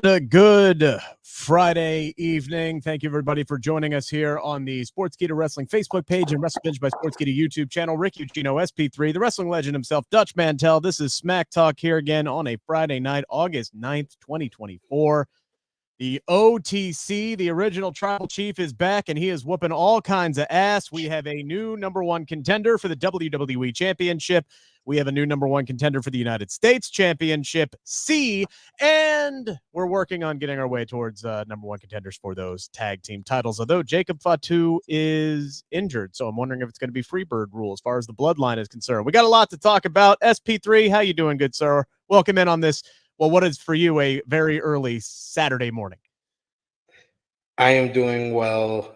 And a good Friday evening. Thank you, everybody, for joining us here on the Sportskeeda Wrestling Facebook page and WrestleBinge by Sportskeeda YouTube channel. Rick Ucchino, SP3, the wrestling legend himself, Dutch Mantell. This is Smack Talk here again on a Friday night, August 9th, 2024. The OTC, the original Tribal Chief, is back, and he is whooping all kinds of ass. We have a new number one contender for the WWE Championship. We have a new number one contender for the United States Championship, C, and we're working on getting our way towards number one contenders for those tag team titles, although Jacob Fatu is injured, so I'm wondering if it's going to be Freebird rule as far as the Bloodline is concerned. We got a lot to talk about. SP3, how you doing, good sir? Welcome in on this. Well, what is for you a very early Saturday morning? I am doing well.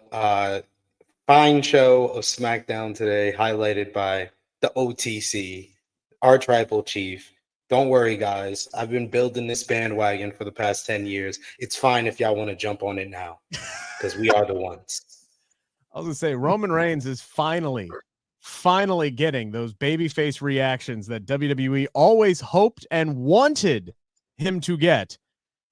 Fine show of SmackDown today, highlighted by the OTC, our Tribal Chief. Don't worry, guys. I've been building this bandwagon for the past 10 years. It's fine if y'all want to jump on it now, because we are the ones. I was going to say, Roman Reigns is finally getting those babyface reactions that WWE always hoped and wanted him to get,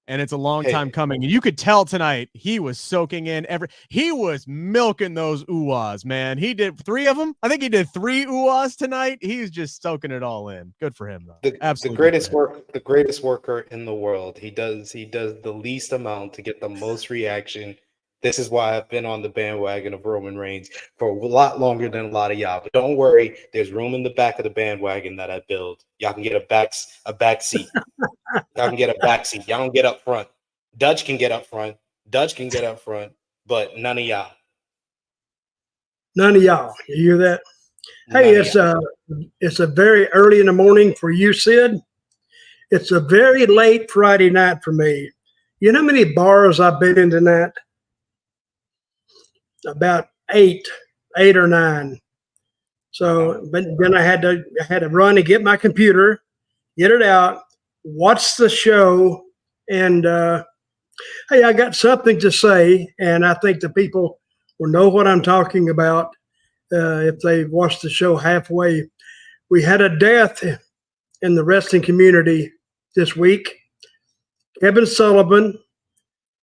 and it's a long time coming. And you could tell tonight he was soaking in he was milking those ooh-ahs, man. He did 3 of them. I think he did 3 ooh-ahs tonight. He's just soaking it all in. Good for him, though. Absolutely The greatest worker in the world. He does the least amount to get the most reaction. This is why I've been on the bandwagon of Roman Reigns for a lot longer than a lot of y'all. But don't worry, there's room in the back of the bandwagon that I build. Y'all can get a back seat. Y'all can get a back seat. Y'all don't get up front. Dutch can get up front. But none of y'all. None of y'all. You hear that? Hey, it's a very early in the morning for you, Sid. It's a very late Friday night for me. You know how many bars I've been in tonight? About 8 or 9. So, but then I had to run and get my computer, get it out, watch the show, and hey, I got something to say, and I think the people will know what I'm talking about if they watch the show halfway. We had a death in the wrestling community this week. Kevin Sullivan.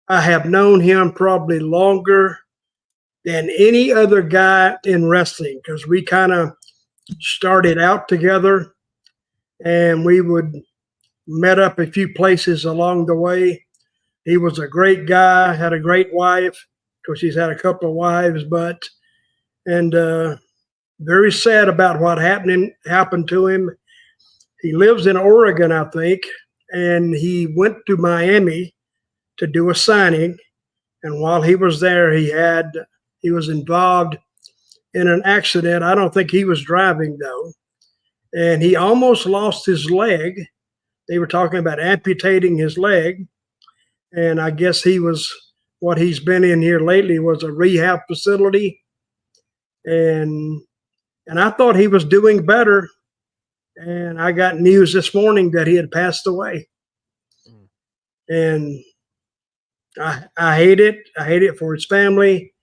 I have known him probably longer than any other guy in wrestling, because we kind of started out together and we would met up a few places along the way. He was a great guy, had a great wife. Of course, he's had a couple of wives, and very sad about what happened to him. He lives in Oregon, I think, and he went to Miami to do a signing. And while he was there, he was involved in an accident. I don't think he was driving, though. And he almost lost his leg. They were talking about amputating his leg. And I guess what he's been in here lately was a rehab facility. And I thought he was doing better. And I got news this morning that he had passed away. And I hate it. I hate it for his family.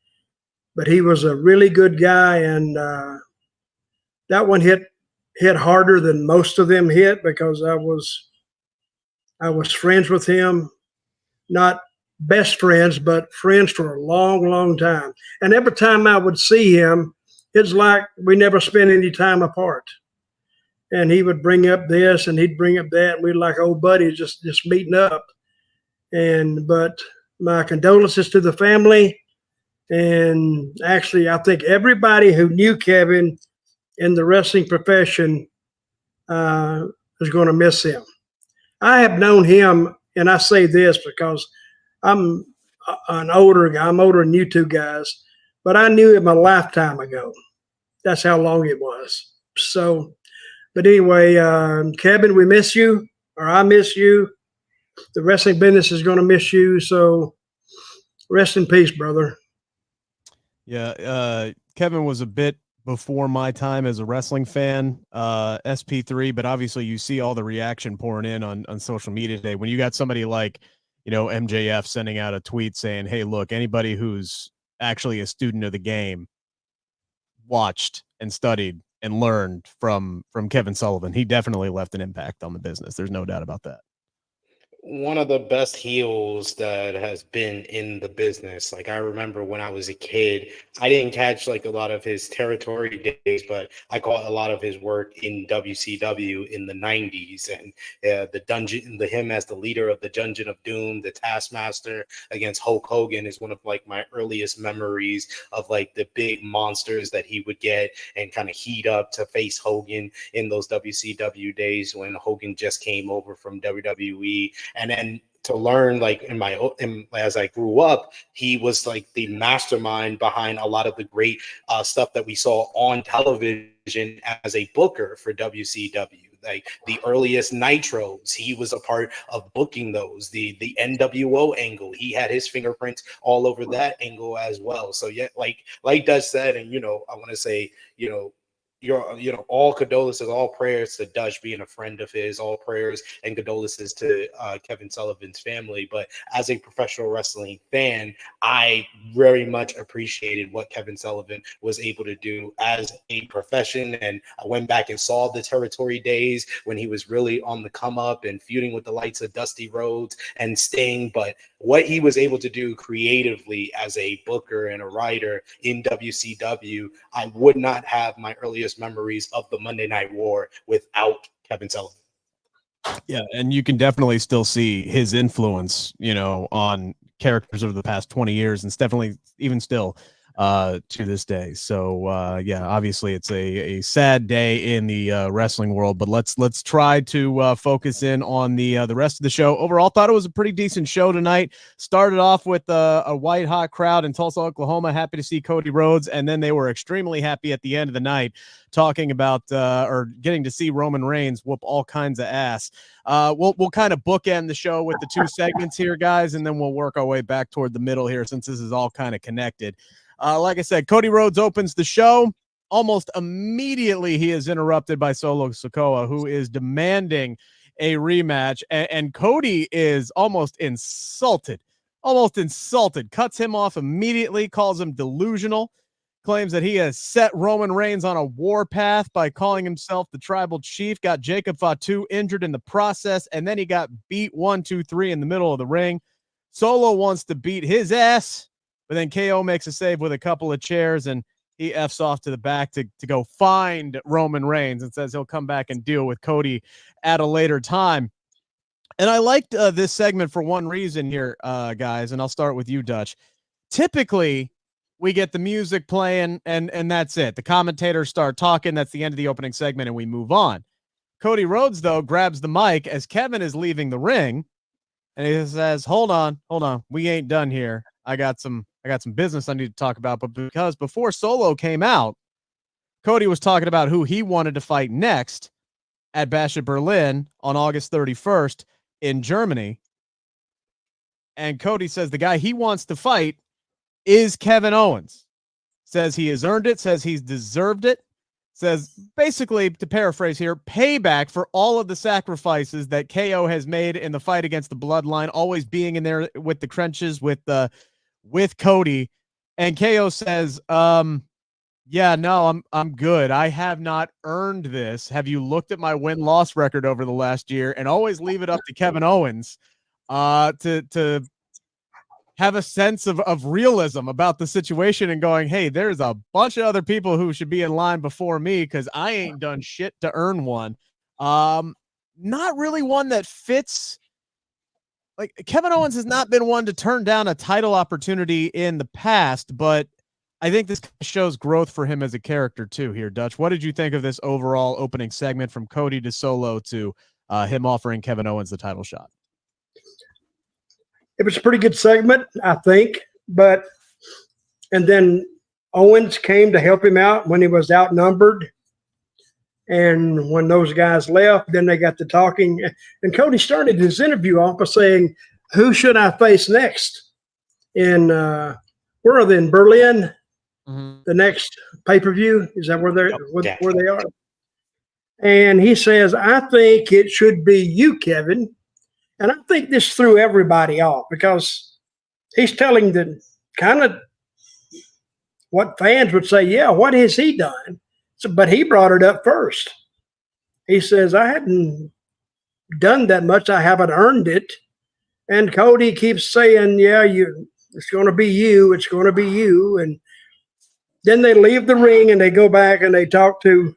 But he was a really good guy, and that one hit harder than most of them hit, because I was friends with him, not best friends, but friends for a long, long time. And every time I would see him, it's like we never spent any time apart. And he would bring up this, and he'd bring up that, and we'd like old buddies just meeting up. But my condolences to the family. And actually, I think everybody who knew Kevin in the wrestling profession is going to miss him. I have known him, and I say this because I'm an older guy. I'm older than you two guys, but I knew him a lifetime ago. That's how long it was. So, but anyway, Kevin, we miss you, or I miss you. The wrestling business is going to miss you. So rest in peace, brother. Yeah, Kevin was a bit before my time as a wrestling fan, SP3, but obviously you see all the reaction pouring in on social media today. When you got somebody like, MJF sending out a tweet saying, hey, look, anybody who's actually a student of the game watched and studied and learned from Kevin Sullivan. He definitely left an impact on the business. There's no doubt about that. one of the best heels that has been in the business. Like, I remember when I was a kid, I didn't catch like a lot of his territory days, but I caught a lot of his work in WCW in the 90s, and him as the leader of the Dungeon of Doom, the Taskmaster against Hulk Hogan is one of like my earliest memories of like the big monsters that he would get and kind of heat up to face Hogan in those WCW days when Hogan just came over from WWE. And then to learn, like as I grew up, he was like the mastermind behind a lot of the great stuff that we saw on television as a booker for WCW. Like the earliest Nitros, he was a part of booking those. The NWO angle, he had his fingerprints all over that angle as well. So yeah, like Dutch said, and I want to say, all condolences, all prayers to Dutch being a friend of his, all prayers and condolences to Kevin Sullivan's family. But as a professional wrestling fan, I very much appreciated what Kevin Sullivan was able to do as a profession. And I went back and saw the territory days when he was really on the come up and feuding with the likes of Dusty Rhodes and Sting. But what he was able to do creatively as a booker and a writer in WCW, I would not have my earliest memories of the Monday Night War without Kevin Sullivan. Yeah, and you can definitely still see his influence, on characters over the past 20 years, and it's definitely even still to this day. So yeah, obviously it's a sad day in the wrestling world, but let's try to focus in on the rest of the show. Overall, thought it was a pretty decent show tonight. Started off with a white hot crowd in Tulsa, Oklahoma, happy to see Cody Rhodes, and then they were extremely happy at the end of the night talking about or getting to see Roman Reigns whoop all kinds of ass. We'll kind of bookend the show with the two segments here, guys, and then we'll work our way back toward the middle here since this is all kind of connected. Like I said, Cody Rhodes opens the show. Almost immediately, he is interrupted by Solo Sikoa, who is demanding a rematch. And Cody is almost insulted, cuts him off immediately, calls him delusional, claims that he has set Roman Reigns on a war path by calling himself the tribal chief, got Jacob Fatu injured in the process, and then he got beat 1, 2, 3 in the middle of the ring. Solo wants to beat his ass, but then KO makes a save with a couple of chairs, and he F's off to the back to go find Roman Reigns and says he'll come back and deal with Cody at a later time. And I liked this segment for one reason here, guys, and I'll start with you, Dutch. Typically, we get the music playing, and that's it. The commentators start talking. That's the end of the opening segment, and we move on. Cody Rhodes, though, grabs the mic as Kevin is leaving the ring, and he says, hold on. We ain't done here. I got some business I need to talk about, but because before Solo came out, Cody was talking about who he wanted to fight next at Bash at Berlin on August 31st in Germany. And Cody says the guy he wants to fight is Kevin Owens. Says he has earned it, says he's deserved it, says basically, to paraphrase here, payback for all of the sacrifices that KO has made in the fight against the Bloodline, always being in there with the crunches with Cody. And KO says, yeah, no, I'm good. I have not earned this. Have you looked at my win-loss record over the last year? And always leave it up to Kevin Owens to have a sense of realism about the situation and going, hey, there's a bunch of other people who should be in line before me because I ain't done shit to earn one. Not really one that fits. Like, Kevin Owens has not been one to turn down a title opportunity in the past, but I think this shows growth for him as a character too here, Dutch. What did you think of this overall opening segment from Cody to Solo to him offering Kevin Owens the title shot? It was a pretty good segment, I think, and then Owens came to help him out when he was outnumbered. And when those guys left, then they got to talking. And Cody started his interview off by saying, who should I face next? Where are they, in Berlin? Mm-hmm. The next pay-per-view? Is that where they are? And he says, I think it should be you, Kevin. And I think this threw everybody off because he's telling the kind of what fans would say, yeah, what has he done? But he brought it up first. He says, I hadn't done that much. I haven't earned it. And Cody keeps saying, yeah, it's going to be you. It's going to be you. And then they leave the ring and they go back and they talk to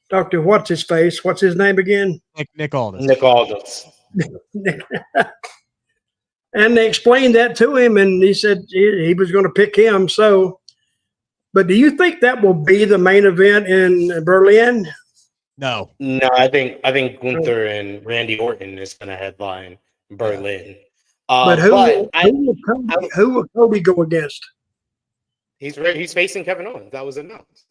what's his face? What's his name again? Nick Aldis. Nick Aldis. And they explained that to him, and he said he was going to pick him. So, but do you think that will be the main event in Berlin? No, I think Gunther and Randy Orton is going to headline Berlin. But who will Cody go against? He's facing Kevin Owens. That was announced.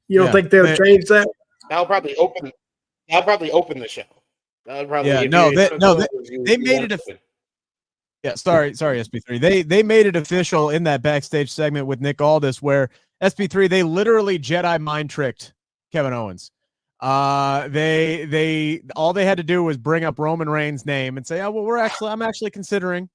You don't think they'll change that? That'll probably open the show. That would probably they made it. Yeah, sorry, SP3. They made it official in that backstage segment with Nick Aldis, where SP3 they literally Jedi mind tricked Kevin Owens. They all they had to do was bring up Roman Reigns' name and say, "Oh, well, I'm actually considering,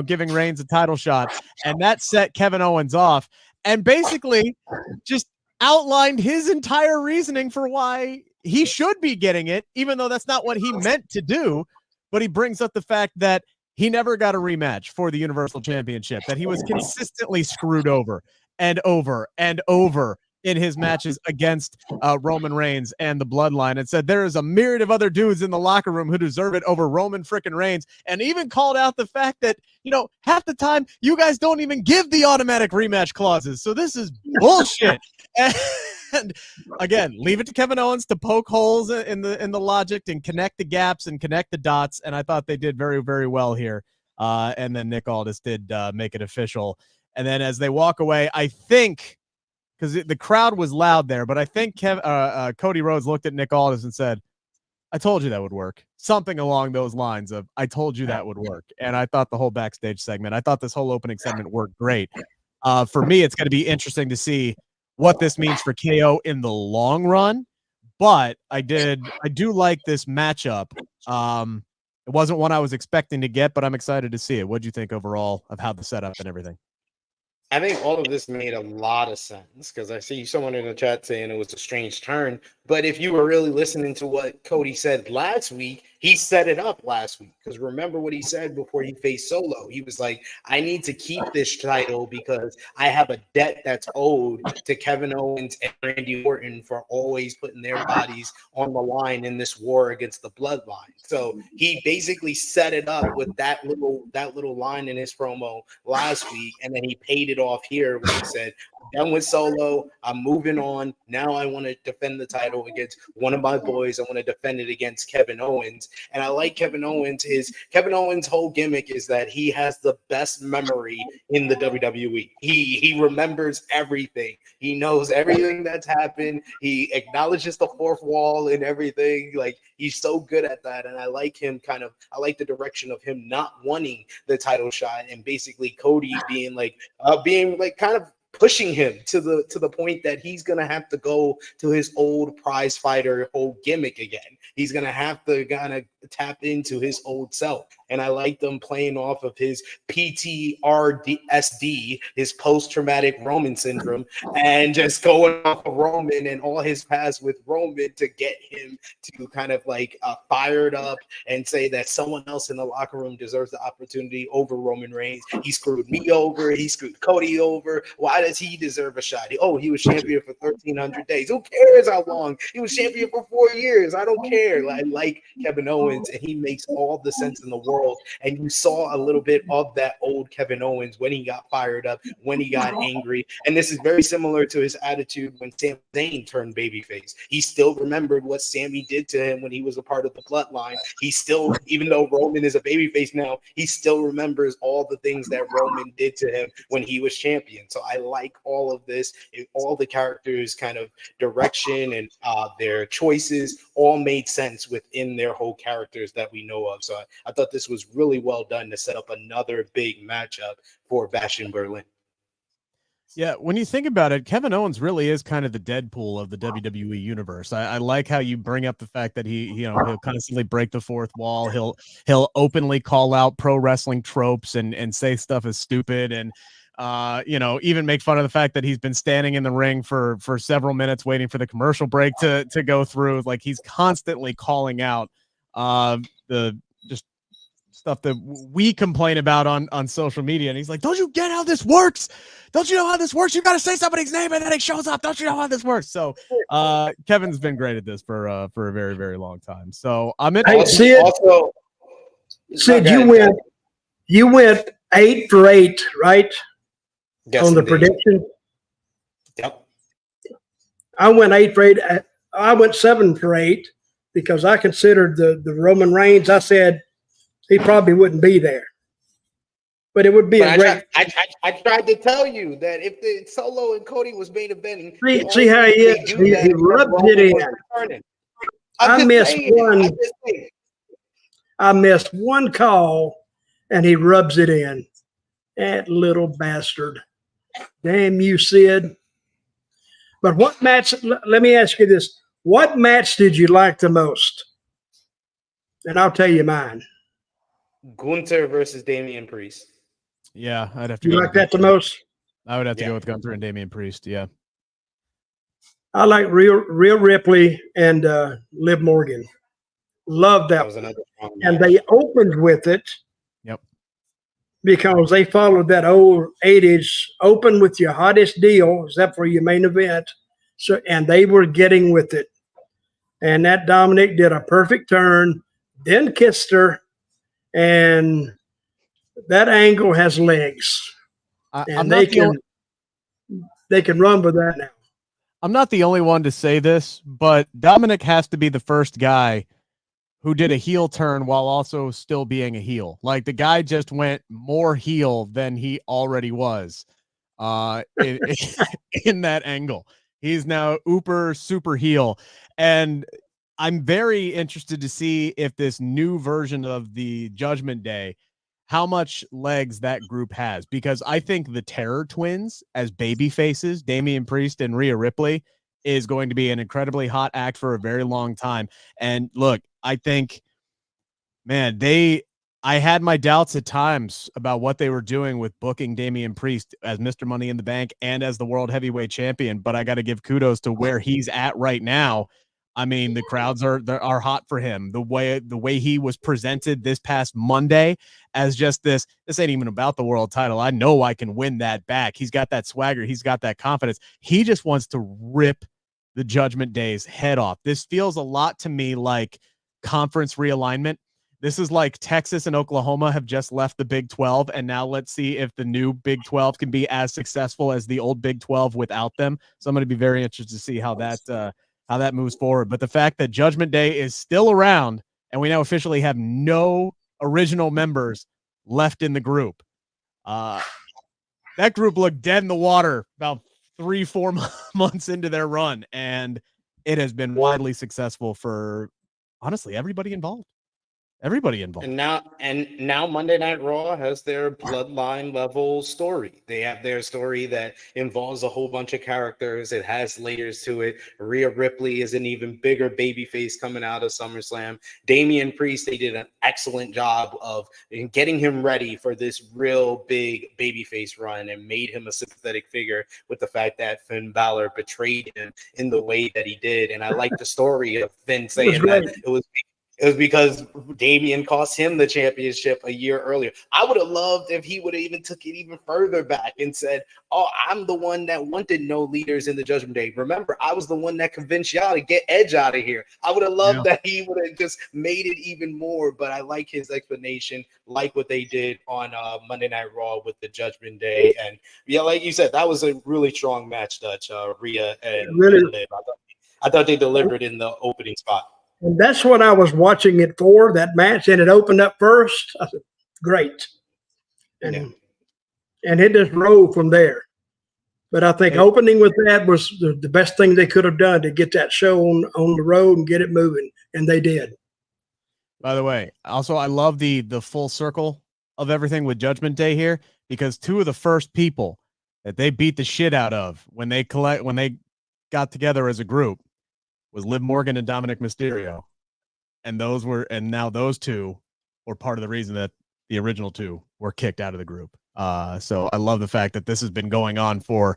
giving Reigns a title shot," and that set Kevin Owens off, and basically just outlined his entire reasoning for why he should be getting it, even though that's not what he meant to do. But he brings up the fact that he never got a rematch for the Universal Championship, that he was consistently screwed over and over and over in his matches against Roman Reigns and the Bloodline, and said there is a myriad of other dudes in the locker room who deserve it over Roman frickin' Reigns, and even called out the fact that, half the time you guys don't even give the automatic rematch clauses. So this is bullshit. And again, leave it to Kevin Owens to poke holes in the logic and connect the gaps and connect the dots. And I thought they did very, very well here. And then Nick Aldis did make it official. And then as they walk away, I think, because the crowd was loud there, but I think Cody Rhodes looked at Nick Aldis and said, "I told you that would work." Something along those lines of, "I told you that would work." And I thought the whole backstage segment, I thought this whole opening segment worked great. For me, it's going to be interesting to see what this means for KO in the long run, but I do like this matchup. It wasn't one I was expecting to get, but I'm excited to see it. What do you think overall of how the setup and everything? I think all of this made a lot of sense, because I see someone in the chat saying it was a strange turn. But if you were really listening to what Cody said last week, he set it up last week. Because remember what he said before he faced Solo. He was like, I need to keep this title because I have a debt that's owed to Kevin Owens and Randy Orton for always putting their bodies on the line in this war against the Bloodline. So he basically set it up with that little line in his promo last week, and then he paid it off here when he said, "I'm done with Solo. I'm moving on. Now I want to defend the title against one of my boys. I want to defend it against Kevin Owens." And I like Kevin Owens. Kevin Owens' whole gimmick is that he has the best memory in the WWE. He remembers everything. He knows everything that's happened. He acknowledges the fourth wall and everything. Like, he's so good at that. And I like him I like the direction of him not wanting the title shot, and basically Cody being kind of pushing him to the point that he's gonna have to go to his old prize fighter whole gimmick again. He's gonna have to kind of tap into his old self. And I like them playing off of his PTSD, his post-traumatic Roman syndrome, and just going off of Roman and all his past with Roman to get him to kind of fired up and say that someone else in the locker room deserves the opportunity over Roman Reigns. He screwed me over. He screwed Cody over. Why does he deserve a shot? He was champion for 1,300 days. Who cares how long? He was champion for 4 years. I don't care. I like Kevin Owens, and he makes all the sense in the world. And you saw a little bit of that old Kevin Owens when he got fired up, when he got angry. And this is very similar to his attitude when Sami Zayn turned babyface. He still remembered what Sami did to him when he was a part of the Bloodline. He still, even though Roman is a babyface now, he still remembers all the things that Roman did to him when he was champion. So I like all of this. All the characters' kind of direction and their choices all made sense within their whole characters that we know of. So I thought this was really well done to set up another big matchup for Bash in Berlin. Yeah, when you think about it, Kevin Owens really is kind of the Deadpool of the WWE universe. I like how you bring up the fact that he'll constantly break the fourth wall. He'll openly call out pro wrestling tropes and say stuff is stupid, and even make fun of the fact that he's been standing in the ring for several minutes waiting for the commercial break to go through. Like, he's constantly calling out the stuff that we complain about on social media. And he's like, don't you get how this works? Don't you know how this works? You got to say somebody's name and then it shows up. Don't you know how this works? So Kevin's been great at this for a very, very long time. So I'm in. Hey, Sid, you went 8 for 8, right? Yes, on the indeed. prediction. Yep. I went 8 for 8. I went 7 for 8 because I considered the Roman Reigns. I said he probably wouldn't be there, but it would be a great. I tried to tell you that if the Solo and Cody was main eventing, See how he is. He rubs it in. I missed one call, and he rubs it in. That little bastard. Damn you, Sid. But what match? Let me ask you this: what match did you like the most? And I'll tell you mine. Gunther versus Damian Priest. Yeah, I'd have to. You like that the most? I would have to go with Gunther and Damian Priest. Yeah. I like Rhea Ripley and Liv Morgan. Love that was another one. And they opened with it. Yep. Because they followed that old 80s open with your hottest deal, except for your main event. So, and they were getting with it. And that Dominic did a perfect turn, then kissed her, and that angle has legs. And they can run with that now. I'm not the only one to say this, but Dominic has to be the first guy who did a heel turn while also still being a heel. Like, the guy just went more heel than he already was in that angle. He's now super heel. And I'm very interested to see if this new version of the Judgment Day, how much legs that group has, because I think the Terror Twins as baby faces, Damian Priest and Rhea Ripley, is going to be an incredibly hot act for a very long time. And look, I think, man, I had my doubts at times about what they were doing with booking Damian Priest as Mr. Money in the Bank and as the World Heavyweight Champion, but I got to give kudos to where he's at right now. I mean, the crowds are hot for him. The way he was presented this past Monday as just this ain't even about the world title. I know I can win that back. He's got that swagger. He's got that confidence. He just wants to rip the Judgment Day's head off. This feels a lot to me like conference realignment. This is like Texas and Oklahoma have just left the Big 12, and now let's see if the new Big 12 can be as successful as the old Big 12 without them. So I'm going to be very interested to see how that moves forward. But the fact that Judgment Day is still around and we now officially have no original members left in the group. That group looked dead in the water about 3-4 months into their run, and it has been widely successful for, honestly, everybody involved. And now Monday Night Raw has their Bloodline level story. They have their story that involves a whole bunch of characters. It has layers to it. Rhea Ripley is an even bigger babyface coming out of SummerSlam. Damian Priest, they did an excellent job of getting him ready for this real big babyface run and made him a sympathetic figure with the fact that Finn Balor betrayed him in the way that he did. And I like the story of Finn saying that it was because Damian cost him the championship a year earlier. I would have loved if he would have even took it even further back and said, oh, I'm the one that wanted no leaders in the Judgment Day. Remember, I was the one that convinced y'all to get Edge out of here. I would have loved that he would have just made it even more, but I like his explanation, like what they did on Monday Night Raw with the Judgment Day. And yeah, like you said, that was a really strong match, Dutch, Rhea and Liv. I thought they delivered in the opening spot. And that's what I was watching it for, that match, and it opened up first. I said, great. And it just rolled from there. But I think opening with that was the best thing they could have done to get that show on the road and get it moving, and they did. By the way, also, I love the full circle of everything with Judgment Day here, because two of the first people that they beat the shit out of when they got together as a group was Liv Morgan and Dominic Mysterio. And now those two were part of the reason that the original two were kicked out of the group. So I love the fact that this has been going on for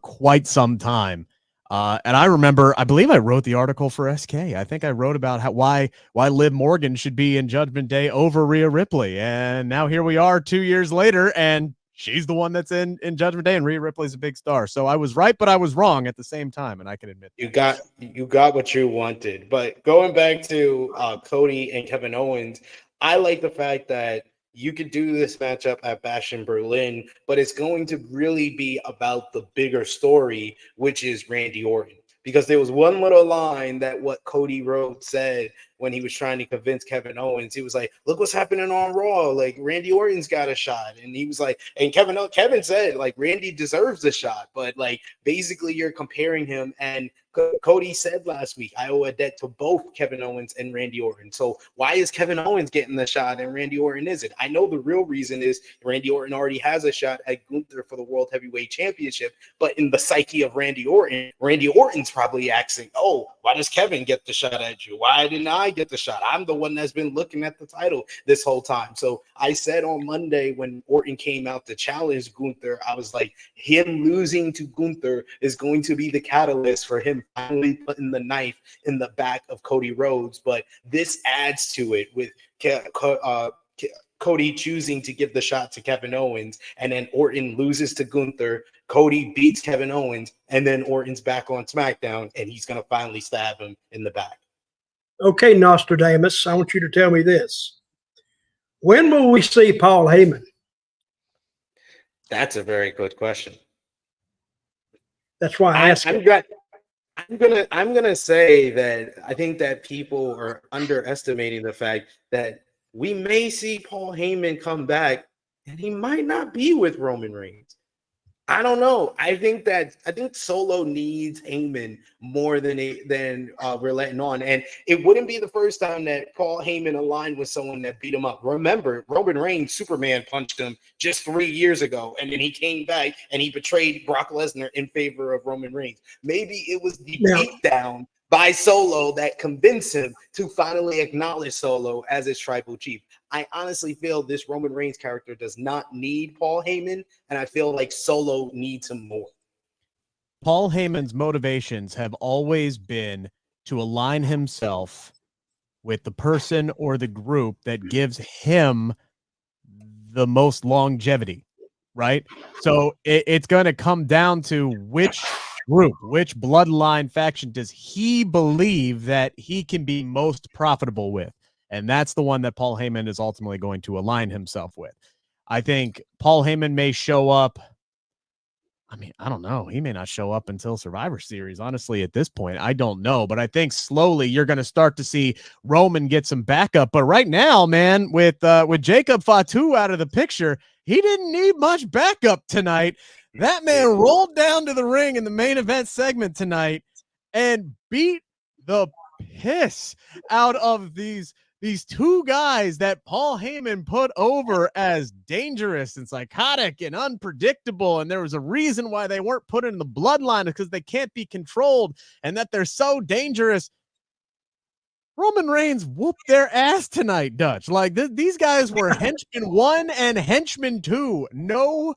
quite some time. And I remember, I believe I wrote the article for SK. I think I wrote about why Liv Morgan should be in Judgment Day over Rhea Ripley. And now here we are 2 years later, and she's the one that's in Judgment Day, and Rhea Ripley's a big star. So I was right, but I was wrong at the same time, and I can admit that. You got what you wanted. But going back to Cody and Kevin Owens, I like the fact that you could do this matchup at Bash in Berlin, but it's going to really be about the bigger story, which is Randy Orton. Because there was one little line that what Cody Rhodes said when he was trying to convince Kevin Owens. He was like, look what's happening on Raw. Like, Randy Orton's got a shot. And he was like, and Kevin said, like, Randy deserves a shot. But, like, basically you're comparing him. And Cody said last week, I owe a debt to both Kevin Owens and Randy Orton. So why is Kevin Owens getting the shot and Randy Orton isn't? I know the real reason is Randy Orton already has a shot at Gunther for the World Heavyweight Championship, but in the psyche of Randy Orton's probably asking, oh, why does Kevin get the shot at you? Why didn't I get the shot? I'm the one that's been looking at the title this whole time. So I said on Monday when Orton came out to challenge Gunther, I was like, him losing to Gunther is going to be the catalyst for him finally putting the knife in the back of Cody Rhodes. But this adds to it with Cody choosing to give the shot to Kevin Owens, and then Orton loses to Gunther. Cody beats Kevin Owens, and then Orton's back on SmackDown, and he's going to finally stab him in the back. Okay, Nostradamus, I want you to tell me this. When will we see Paul Heyman? That's a very good question. That's why I asked. I'm gonna say that I think that people are underestimating the fact that we may see Paul Heyman come back, and he might not be with Roman Reigns. I don't know. I think Solo needs Heyman more than we're letting on, and it wouldn't be the first time that Paul Heyman aligned with someone that beat him up. Remember, Roman Reigns, Superman punched him just 3 years ago, and then he came back and he betrayed Brock Lesnar in favor of Roman Reigns. Maybe it was the beatdown by Solo that convinced him to finally acknowledge Solo as his tribal chief. I honestly feel this Roman Reigns character does not need Paul Heyman, and I feel like Solo needs him more. Paul Heyman's motivations have always been to align himself with the person or the group that gives him the most longevity, right? So it's going to come down to which group, which bloodline faction does he believe that he can be most profitable with? And that's the one that Paul Heyman is ultimately going to align himself with. I think Paul Heyman may show up. I mean, I don't know. He may not show up until Survivor Series, honestly, at this point. I don't know. But I think slowly you're going to start to see Roman get some backup. But right now, man, with Jacob Fatu out of the picture, he didn't need much backup tonight. That man rolled down to the ring in the main event segment tonight and beat the piss out of these two guys that Paul Heyman put over as dangerous and psychotic and unpredictable. And there was a reason why they weren't put in the bloodline, because they can't be controlled and that they're so dangerous. Roman Reigns whooped their ass tonight, Dutch. Like these guys were henchman 1 and henchman 2. No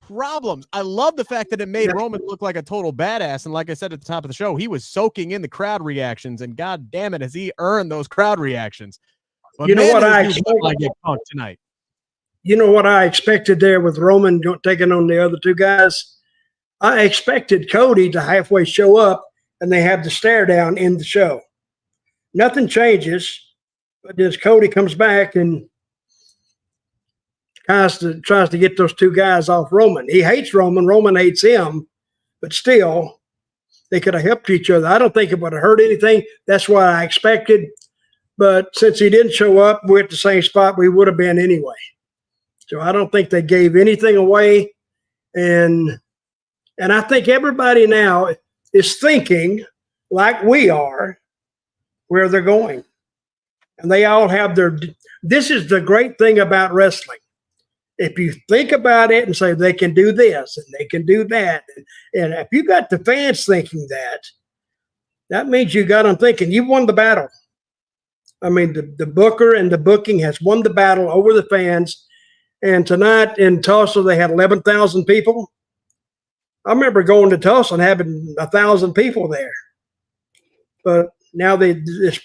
problems. I love the fact that it made Roman look like a total badass. And like I said at the top of the show, he was soaking in the crowd reactions, and god damn it, has he earned those crowd reactions. But you know what I get punked tonight. You know what I expected there with Roman taking on the other two guys? I expected Cody to halfway show up and they have the stare down in the show. Nothing changes, but as Cody comes back and tries to get those two guys off Roman. He hates Roman. Roman hates him, but still, they could have helped each other. I don't think it would have hurt anything. That's what I expected. But since he didn't show up, we're at the same spot we would have been anyway. So I don't think they gave anything away. And I think everybody now is thinking, like we are, where they're going. And they all have this is the great thing about wrestling. If you think about it and say they can do this and they can do that, and if you got the fans thinking that means you got them thinking you won the battle. I mean, the booker and the booking has won the battle over the fans. And tonight in Tulsa, they had 11,000 people. I remember going to Tulsa and having 1,000 people there. But now this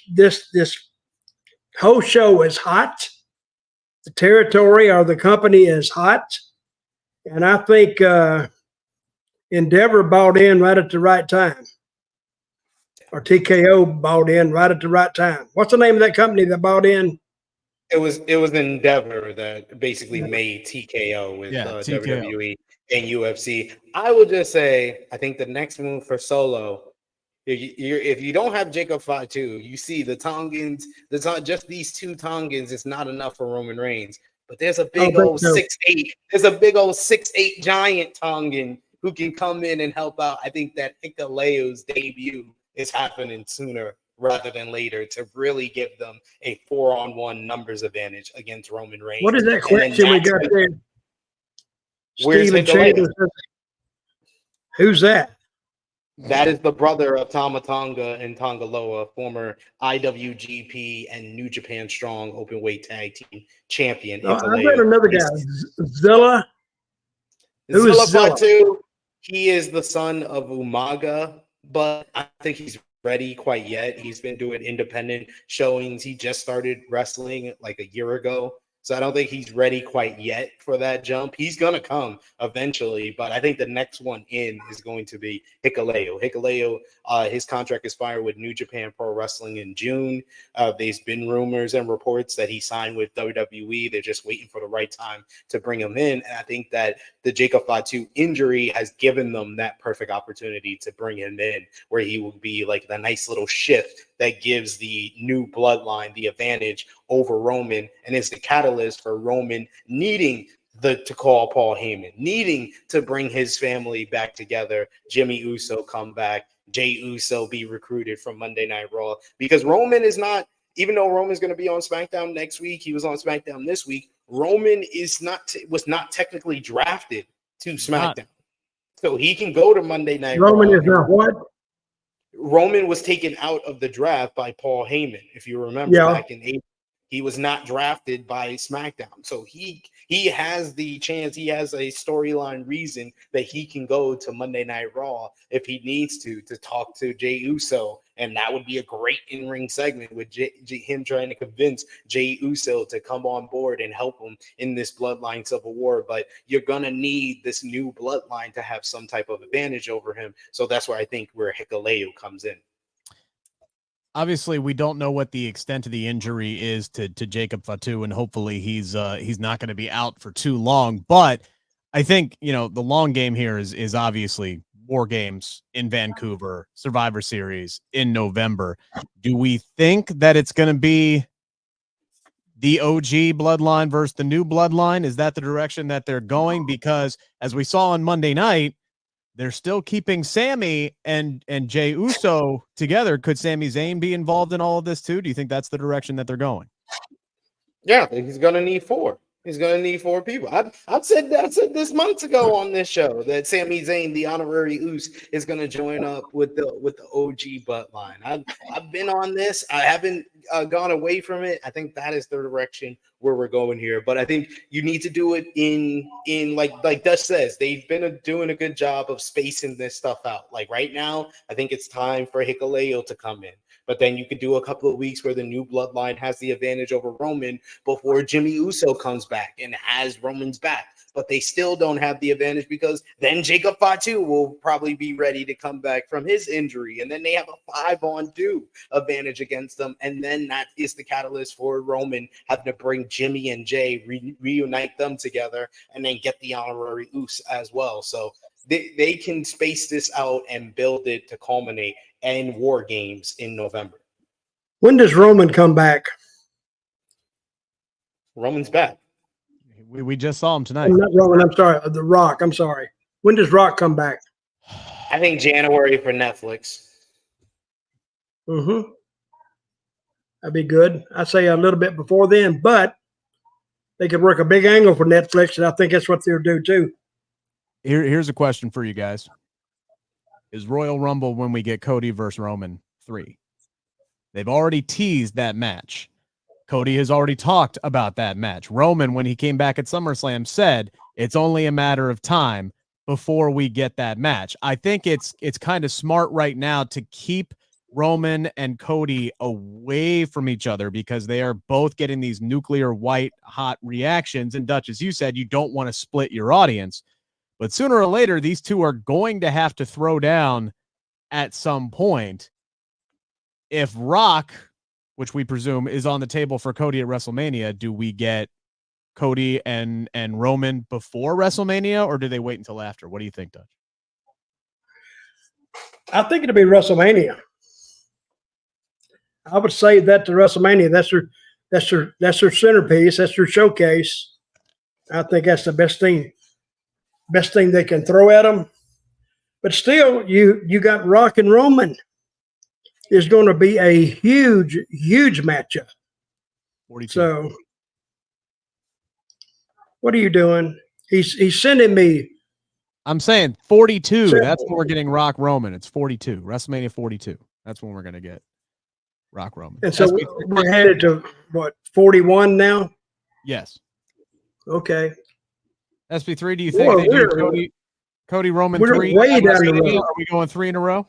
whole show is hot. The territory or the company is hot. And I think Endeavor bought in right at the right time. Or TKO bought in right at the right time. What's the name of that company that bought in? It was Endeavor that basically made TKO with TKO. WWE and UFC. I would just say, I think the next move for Solo, if you don't have Jacob Fatu, you see the Tongans, just these two Tongans is not enough for Roman Reigns. But there's a big old 6'8", there's a big old 6'8" giant Tongan who can come in and help out. I think that Hikaleo's debut is happening sooner rather than later to really give them a 4-on-1 numbers advantage against Roman Reigns. What is that question we got there? Where's Steven Chambers? Who's that? That is the brother of Tama Tonga and Tongaloa, former IWGP and New Japan Strong Openweight Tag Team Champion. I read another guy, Zilla. Who is Zilla? Fatu, he is the son of Umaga, but I think he's ready quite yet. He's been doing independent showings. He just started wrestling like a year ago. So I don't think he's ready quite yet for that jump. He's going to come eventually, but I think the next one in is going to be Hikuleo. Hikuleo, his contract expired with New Japan Pro Wrestling in June. There's been rumors and reports that he signed with WWE. They're just waiting for the right time to bring him in. And I think that the Jacob Fatu injury has given them that perfect opportunity to bring him in, where he will be like the nice little shift that gives the new bloodline the advantage over Roman, and is the catalyst for Roman needing to call Paul Heyman, needing to bring his family back together, Jimmy Uso come back, Jey Uso be recruited from Monday Night Raw, because Roman is not, even though Roman's going to be on SmackDown next week, he was on SmackDown this week, Roman was not technically drafted to SmackDown. So he can go to Monday Night Raw. Roman is not what? Roman was taken out of the draft by Paul Heyman, if you remember, back in April. He was not drafted by SmackDown. So he has the chance, he has a storyline reason that he can go to Monday Night Raw if he needs to talk to Jey Uso. And that would be a great in-ring segment with him trying to convince Jey Uso to come on board and help him in this Bloodline Civil War. But you're going to need this new Bloodline to have some type of advantage over him. So that's where I think where Hikuleo comes in. Obviously, we don't know what the extent of the injury is to Jacob Fatu, and hopefully he's not going to be out for too long. But I think, the long game here is obviously War Games in Vancouver, Survivor Series in November. Do we think that it's going to be the OG Bloodline versus the new Bloodline? Is that the direction that they're going? Because as we saw on Monday night, they're still keeping Sami and Jey Uso together. Could Sami Zayn be involved in all of this too? Do you think that's the direction that they're going? Yeah, he's going to need 4. He's going to need 4 people. I said this months ago on this show that Sami Zayn, the honorary Uso, is going to join up with the OG Bloodline. I've been on this. I haven't gone away from it. I think that is the direction where we're going here. But I think you need to do it in like Dutch says, they've been doing a good job of spacing this stuff out. Like right now, I think it's time for Hikuleo to come in. But then you could do a couple of weeks where the new Bloodline has the advantage over Roman before Jimmy Uso comes back and has Roman's back. But they still don't have the advantage because then Jacob Fatu will probably be ready to come back from his injury. And then they have a 5-on-2 advantage against them. And then that is the catalyst for Roman having to bring Jimmy and Jay, reunite them together, and then get the honorary Uso as well. So they can space this out and build it to culminate in War Games in November. When does Roman come back? Roman's back. We just saw him tonight. Not Roman, I'm sorry. The Rock, I'm sorry. When does Rock come back? I think January for Netflix. Mm-hmm. That'd be good. I'd say a little bit before then, but they could work a big angle for Netflix, and I think that's what they'll do too. Here's a question for you guys. Is Royal Rumble when we get Cody versus Roman 3? They've already teased that match. Cody has already talked about that match. Roman, when he came back at SummerSlam, said it's only a matter of time before we get that match. I think it's kind of smart right now to keep Roman and Cody away from each other because they are both getting these nuclear white hot reactions. And Dutch, as you said, you don't want to split your audience, but sooner or later, these two are going to have to throw down at some point. If Rock, which we presume is on the table for Cody at WrestleMania, do we get Cody and Roman before WrestleMania, or do they wait until after? What do you think, Dutch? I think it'll be WrestleMania. I would say that to WrestleMania. That's their centerpiece. That's their showcase. I think that's the best thing they can throw at them. But still, you got Rock and Roman. Is going to be a huge matchup. 42. So, what are you doing? He's sending me. I'm saying 42. That's when we're getting Rock Roman. It's 42. WrestleMania 42. That's when we're going to get Rock Roman. And so we're headed to what, 41 now? Yes. Okay. SP3, do you think they do Cody Roman 3? Way down the road. Are we going 3 in a row?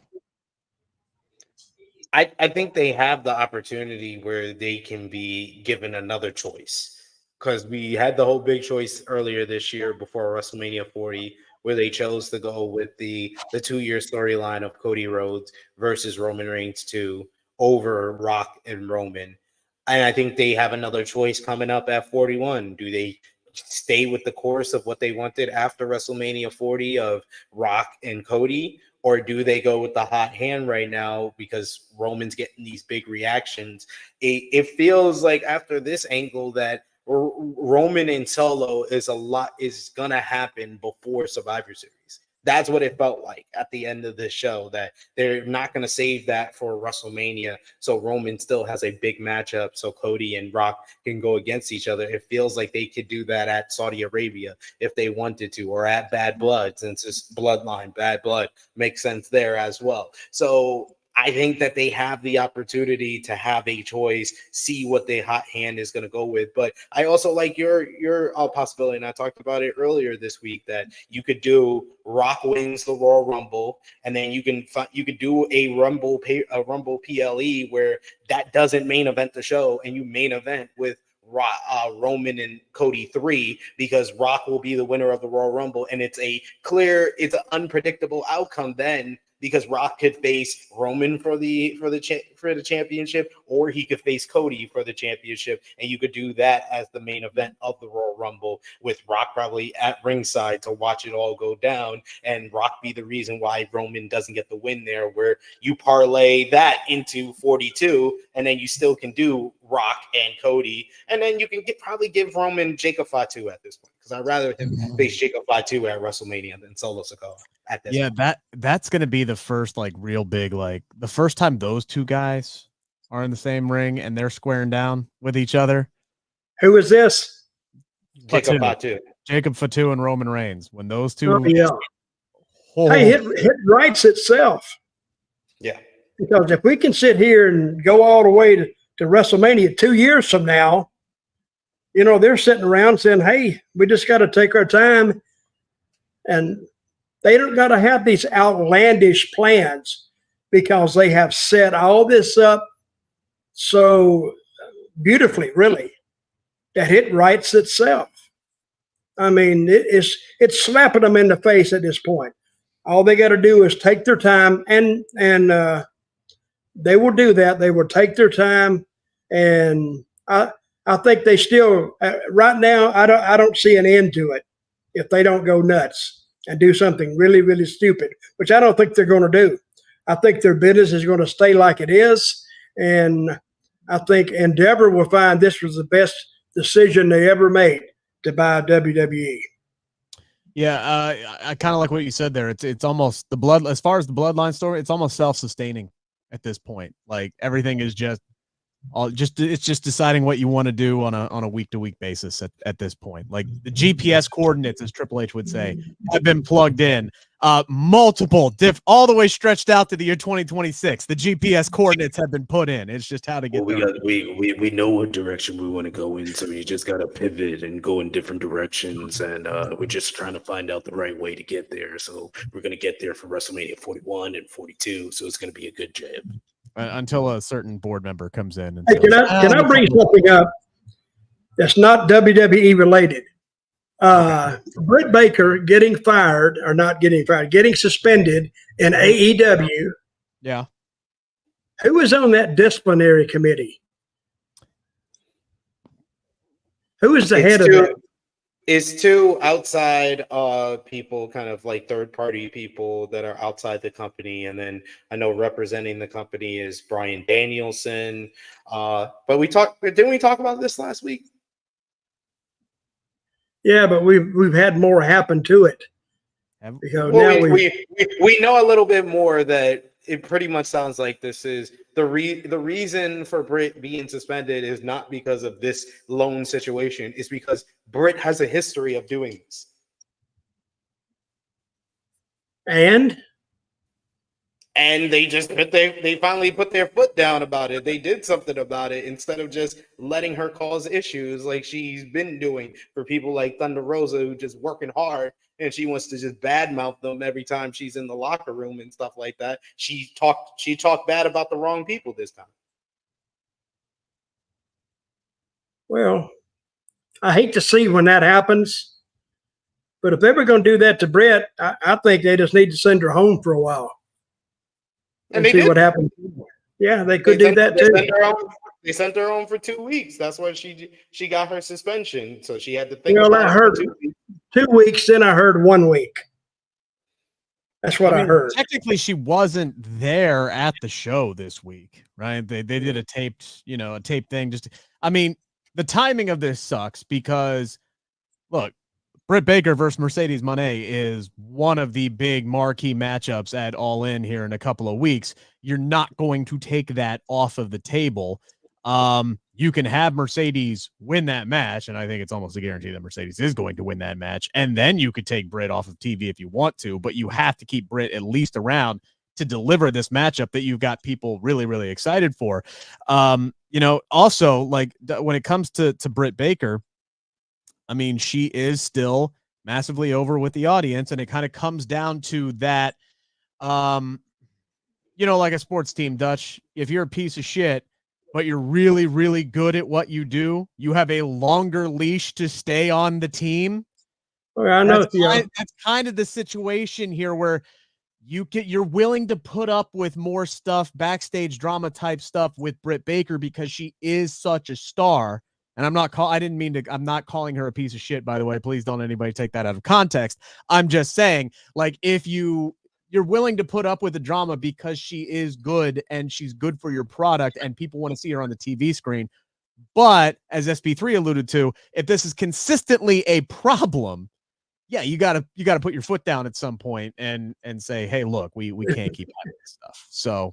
I think they have the opportunity where they can be given another choice, because we had the whole big choice earlier this year before WrestleMania 40, where they chose to go with the 2-year storyline of Cody Rhodes versus Roman Reigns 2 over Rock and Roman. And I think they have another choice coming up at 41. Do they stay with the course of what they wanted after WrestleMania 40 of Rock and Cody? Or do they go with the hot hand right now because Roman's getting these big reactions? It feels like after this angle that Roman and Solo is going to happen before Survivor Series. That's what it felt like at the end of this show, that they're not going to save that for WrestleMania. So Roman still has a big matchup so Cody and Rock can go against each other. It feels like they could do that at Saudi Arabia if they wanted to, or at Bad Blood, since it's Bloodline. Bad Blood makes sense there as well. So I think that they have the opportunity to have a choice, see what the hot hand is going to go with. But I also like your possibility, and I talked about it earlier this week, that you could do Rock wins the Royal Rumble, and then you could do a Rumble PLE where that doesn't main event the show, and you main event with Roman and Cody 3, because Rock will be the winner of the Royal Rumble, and it's an unpredictable outcome then, because Rock could face Roman for the championship, or he could face Cody for the championship, and you could do that as the main event of the Royal Rumble, with Rock probably at ringside to watch it all go down, and Rock be the reason why Roman doesn't get the win there, where you parlay that into 42, and then you still can do Rock and Cody, and then you can probably give Roman Jacob Fatu at this point, because I'd rather him face Jacob Fatu at WrestleMania than Solo Sikoa at this point. That's going to be the first real big, the first time those two guys are in the same ring and they're squaring down with each other. Who is this? Jacob Fatu. Jacob Fatu and Roman Reigns. When those two, Hey, it writes itself. Yeah. Because if we can sit here and go all the way to WrestleMania 2 years from now, they're sitting around saying, hey, we just got to take our time. And they don't got to have these outlandish plans, because they have set all this up so beautifully, really, that it writes itself. I mean, it's slapping them in the face at this point. All they got to do is take their time, and they will do that. They will take their time, and I think they still right now. I don't see an end to it if they don't go nuts and do something really, really stupid, which I don't think they're going to do. I think their business is going to stay like it is, and I think Endeavor will find this was the best decision they ever made to buy WWE. Yeah, I kind of like what you said there. It's almost as far as the Bloodline story, it's almost self-sustaining at this point. Like, everything is just It's just deciding what you want to do on a week-to-week basis at this point. Like the GPS coordinates, as Triple H would say, have been plugged in. Multiple all the way stretched out to the year 2026. The GPS coordinates have been put in. It's just how to get there. We know what direction we want to go in, so you just got to pivot and go in different directions, and we're just trying to find out the right way to get there. So we're going to get there for WrestleMania 41 and 42, so it's going to be a good jab. Until a certain board member comes in. And hey, can I bring something up that's not WWE related? Britt Baker getting fired, or not getting fired, getting suspended in AEW. Yeah. Who was on that disciplinary committee? Who is the head of that? It's two outside people, kind of like third-party people that are outside the company, and then I know representing the company is Bryan Danielson. But didn't we talk about this last week? Yeah, but we've had more happen to it. Because well, now we know a little bit more. That it pretty much sounds like this is the reason for Britt being suspended is not because of this lone situation. It's because Britt has a history of doing this. And they finally put their foot down about it. They did something about it instead of just letting her cause issues like she's been doing for people like Thunder Rosa, who just working hard and she wants to just badmouth them every time she's in the locker room and stuff like that. She talked bad about the wrong people this time. Well, I hate to see when that happens, but if they were going to do that to Britt, I think they just need to send her home for a while and see what happens. Yeah, they could do that too. They sent her home for 2 weeks. That's why she got her suspension. So she had to think. Well, I heard 2 weeks, then I heard 1 week. That's what I heard. Technically, she wasn't there at the show this week, right? They did a taped thing. The timing of this sucks because, look, Britt Baker versus Mercedes Moné is one of the big marquee matchups at All In here in a couple of weeks. You're not going to take that off of the table. You can have Mercedes win that match, and I think it's almost a guarantee that Mercedes is going to win that match, and then you could take Britt off of TV if you want to, but you have to keep Britt at least around to deliver this matchup that you've got people really, really excited for. Also, like when it comes to Britt Baker, I mean, she is still massively over with the audience, and it kind of comes down to that, like a sports team, Dutch, if you're a piece of shit, but you're really, really good at what you do, you have a longer leash to stay on the team. Well, I know that's kind of the situation here where you're willing to put up with more stuff, backstage drama type stuff with Britt Baker because she is such a star. And I'm not calling her a piece of shit, by the way. Please don't anybody take that out of context. I'm just saying, like, if you're willing to put up with the drama because she is good and she's good for your product and people want to see her on the TV screen. But as SP3 alluded to, if this is consistently a problem, yeah, you gotta put your foot down at some point and say, hey, look, we can't keep having this stuff. So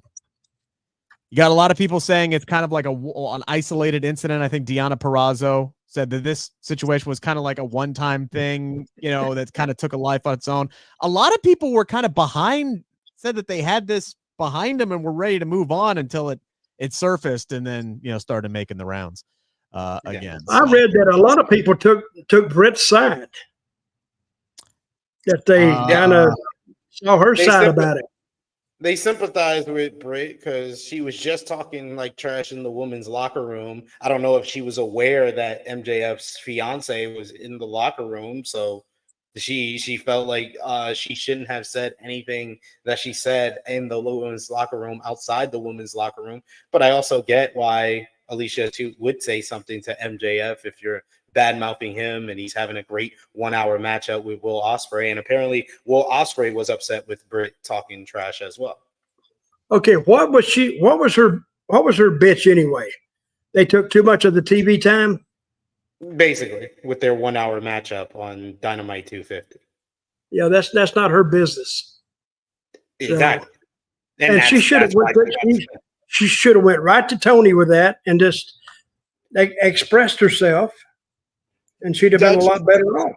you got a lot of people saying it's kind of like an isolated incident. I think Deonna Purrazzo said that this situation was kind of like a one-time thing, that kind of took a life on its own. A lot of people were kind of said that they had this behind them and were ready to move on until it surfaced and then, started making the rounds again. I read that a lot of people took Britt's side. That they kind of saw her side about it. They sympathized with Britt because she was just talking like trash in the women's locker room. I don't know if she was aware that MJF's fiance was in the locker room, so she felt like she shouldn't have said anything that she said in the women's locker room outside the women's locker room. But I also get why Alicia too would say something to MJF if you're bad-mouthing him and he's having a great 1 hour matchup with Will Ospreay. And apparently Will Ospreay was upset with Britt talking trash as well. Okay, what was her bitch anyway? They took too much of the TV time? Basically, with their 1 hour matchup on Dynamite 250. Yeah, that's not her business. Exactly. And she should have she should have went right to Tony with that and just expressed herself, and she'd have been a lot better off.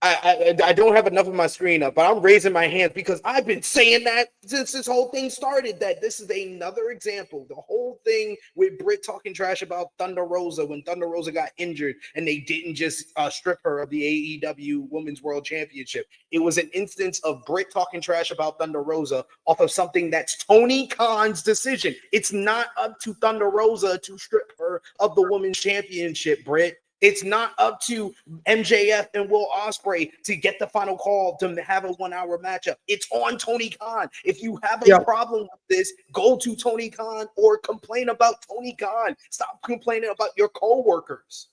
I don't have enough of my screen up, but I'm raising my hands because I've been saying that since this whole thing started, that this is another example. The whole thing with Britt talking trash about Thunder Rosa when Thunder Rosa got injured and they didn't just strip her of the AEW Women's World Championship. It was an instance of Britt talking trash about Thunder Rosa off of something that's Tony Khan's decision. It's not up to Thunder Rosa to strip her of the Women's Championship, Britt. It's not up to MJF and Will Ospreay to get the final call to have a 1 hour matchup. It's on Tony Khan. If you have a problem with this, go to Tony Khan or complain about Tony Khan. Stop complaining about your co-workers.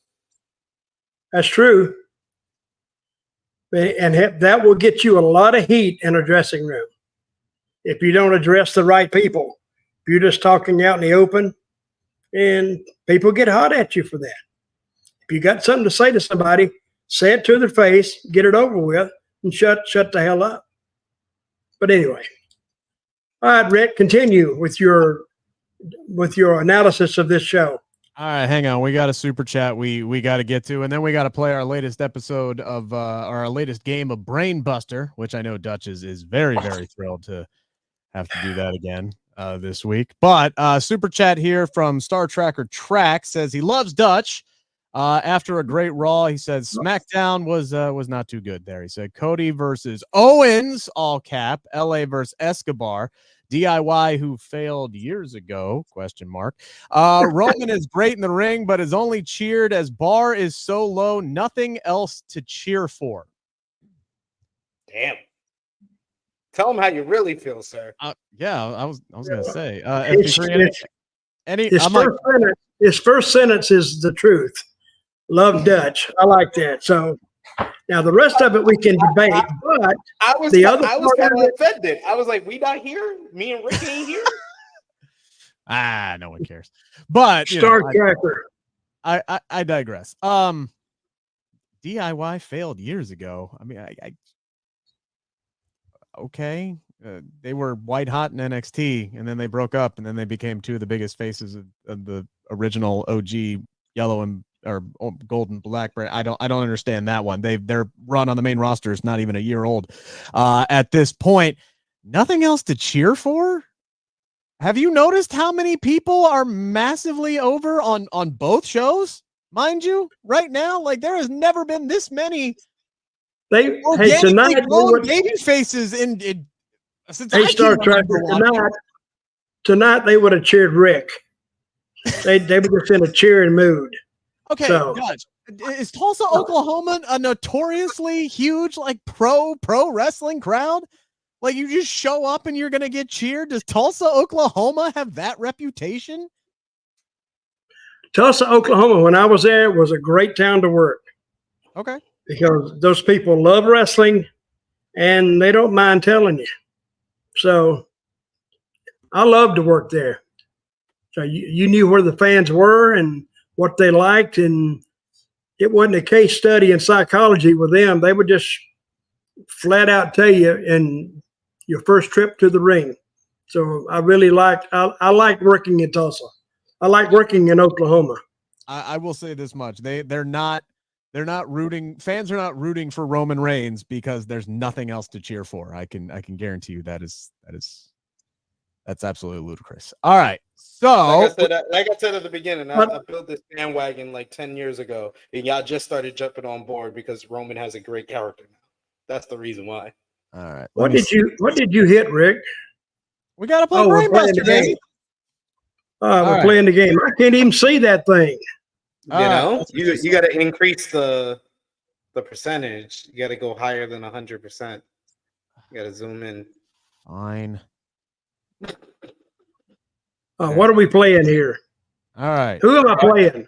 That's true. And that will get you a lot of heat in a dressing room. If you don't address the right people, if you're just talking out in the open, and people get hot at you for that. If you got something to say to somebody, say it to their face, get it over with, and shut the hell up. But anyway, all right, Rick, continue with your analysis of this show. All right, hang on. We got a super chat we got to get to, and then we got to play our latest episode of our latest game of Brain Buster, which I know Dutch is very, very thrilled to have to do that again this week. But super chat here from Star Tracker Track says he loves Dutch. After a great Raw, he said SmackDown was not too good there. He said Cody versus Owens, all cap, LA versus Escobar, DIY who failed years ago, ? Roman is great in the ring, but is only cheered as bar is so low, nothing else to cheer for. Damn. Tell him how you really feel, sir. Yeah, I was gonna say his first sentence is the truth. Love Dutch. I like that. So now the rest of it we can debate. But I was kind of offended. I was like, "We not here? Me and Rick ain't here." No one cares. But Star Tracker. I digress. DIY failed years ago. I mean, okay. They were white hot in NXT, and then they broke up, and then they became two of the biggest faces of the original OG yellow and or gold and black brand. I don't understand that one. Their run on the main roster is not even a year old at this point. Nothing else to cheer for. Have you noticed how many people are massively over on both baby faces in since Star Tracker tonight they would have cheered Rick. They were just in a cheering mood. Okay, Dutch, is Tulsa, Oklahoma a notoriously huge pro wrestling crowd? Like you just show up and you're gonna get cheered? Does Tulsa, Oklahoma have that reputation? Tulsa, Oklahoma, when I was there, was a great town to work. Okay. Because those people love wrestling and they don't mind telling you. So I love to work there. So you knew where the fans were and what they liked, and it wasn't a case study in psychology with them. They would just flat out tell you in your first trip to the ring. So I really liked I like working in Tulsa. I like working in Oklahoma. I will say this much. They're not rooting. Fans are not rooting for Roman Reigns because there's nothing else to cheer for. I can guarantee you that's absolutely ludicrous. All right. So like I said at the beginning, I built this bandwagon like 10 years ago, and y'all just started jumping on board because Roman has a great character now. That's the reason why. All right. What did you hit, Rick? We gotta play Brain Buster, baby. We're playing the game. I can't even see that thing. You got to increase the percentage. You got to go higher than 100%. You got to zoom in. Fine. What are we playing here? All right. Who am I playing?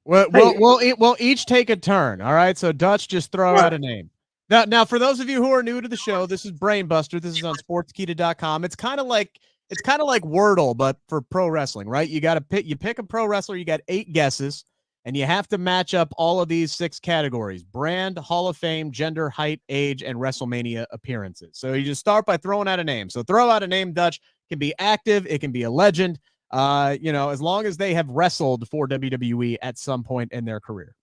We'll each take a turn. All right. So Dutch, just throw out a name. Now, for those of you who are new to the show, this is Brain Buster. This is on sportskeeda.com. It's kind of like Wordle, but for pro wrestling, right? You pick a pro wrestler. You got 8 guesses, and you have to match up all of these 6 categories: brand, Hall of Fame, gender, height, age, and WrestleMania appearances. So you just start by throwing out a name. So throw out a name, Dutch. can be active, it can be a legend. As long as they have wrestled for WWE at some point in their career.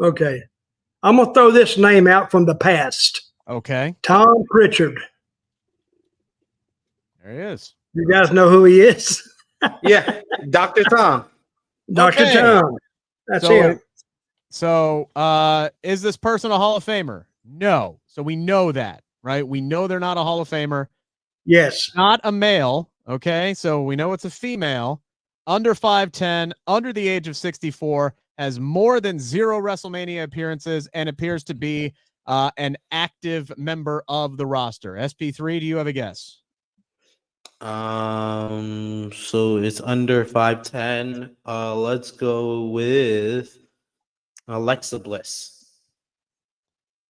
Okay. I'm going to throw this name out from the past. Okay. Tom Pritchard. There he is. You guys know who he is? Yeah, Dr. Tom. Dr. Okay. Tom. That's him. So, is this person a Hall of Famer? No. So we know that, right? We know they're not a Hall of Famer. Yes. Not a male. Okay. So we know it's a female, under 5'10", under the age of 64, has more than 0 WrestleMania appearances, and appears to be an active member of the roster. SP3, do you have a guess? So it's under 5'10". Let's go with Alexa Bliss.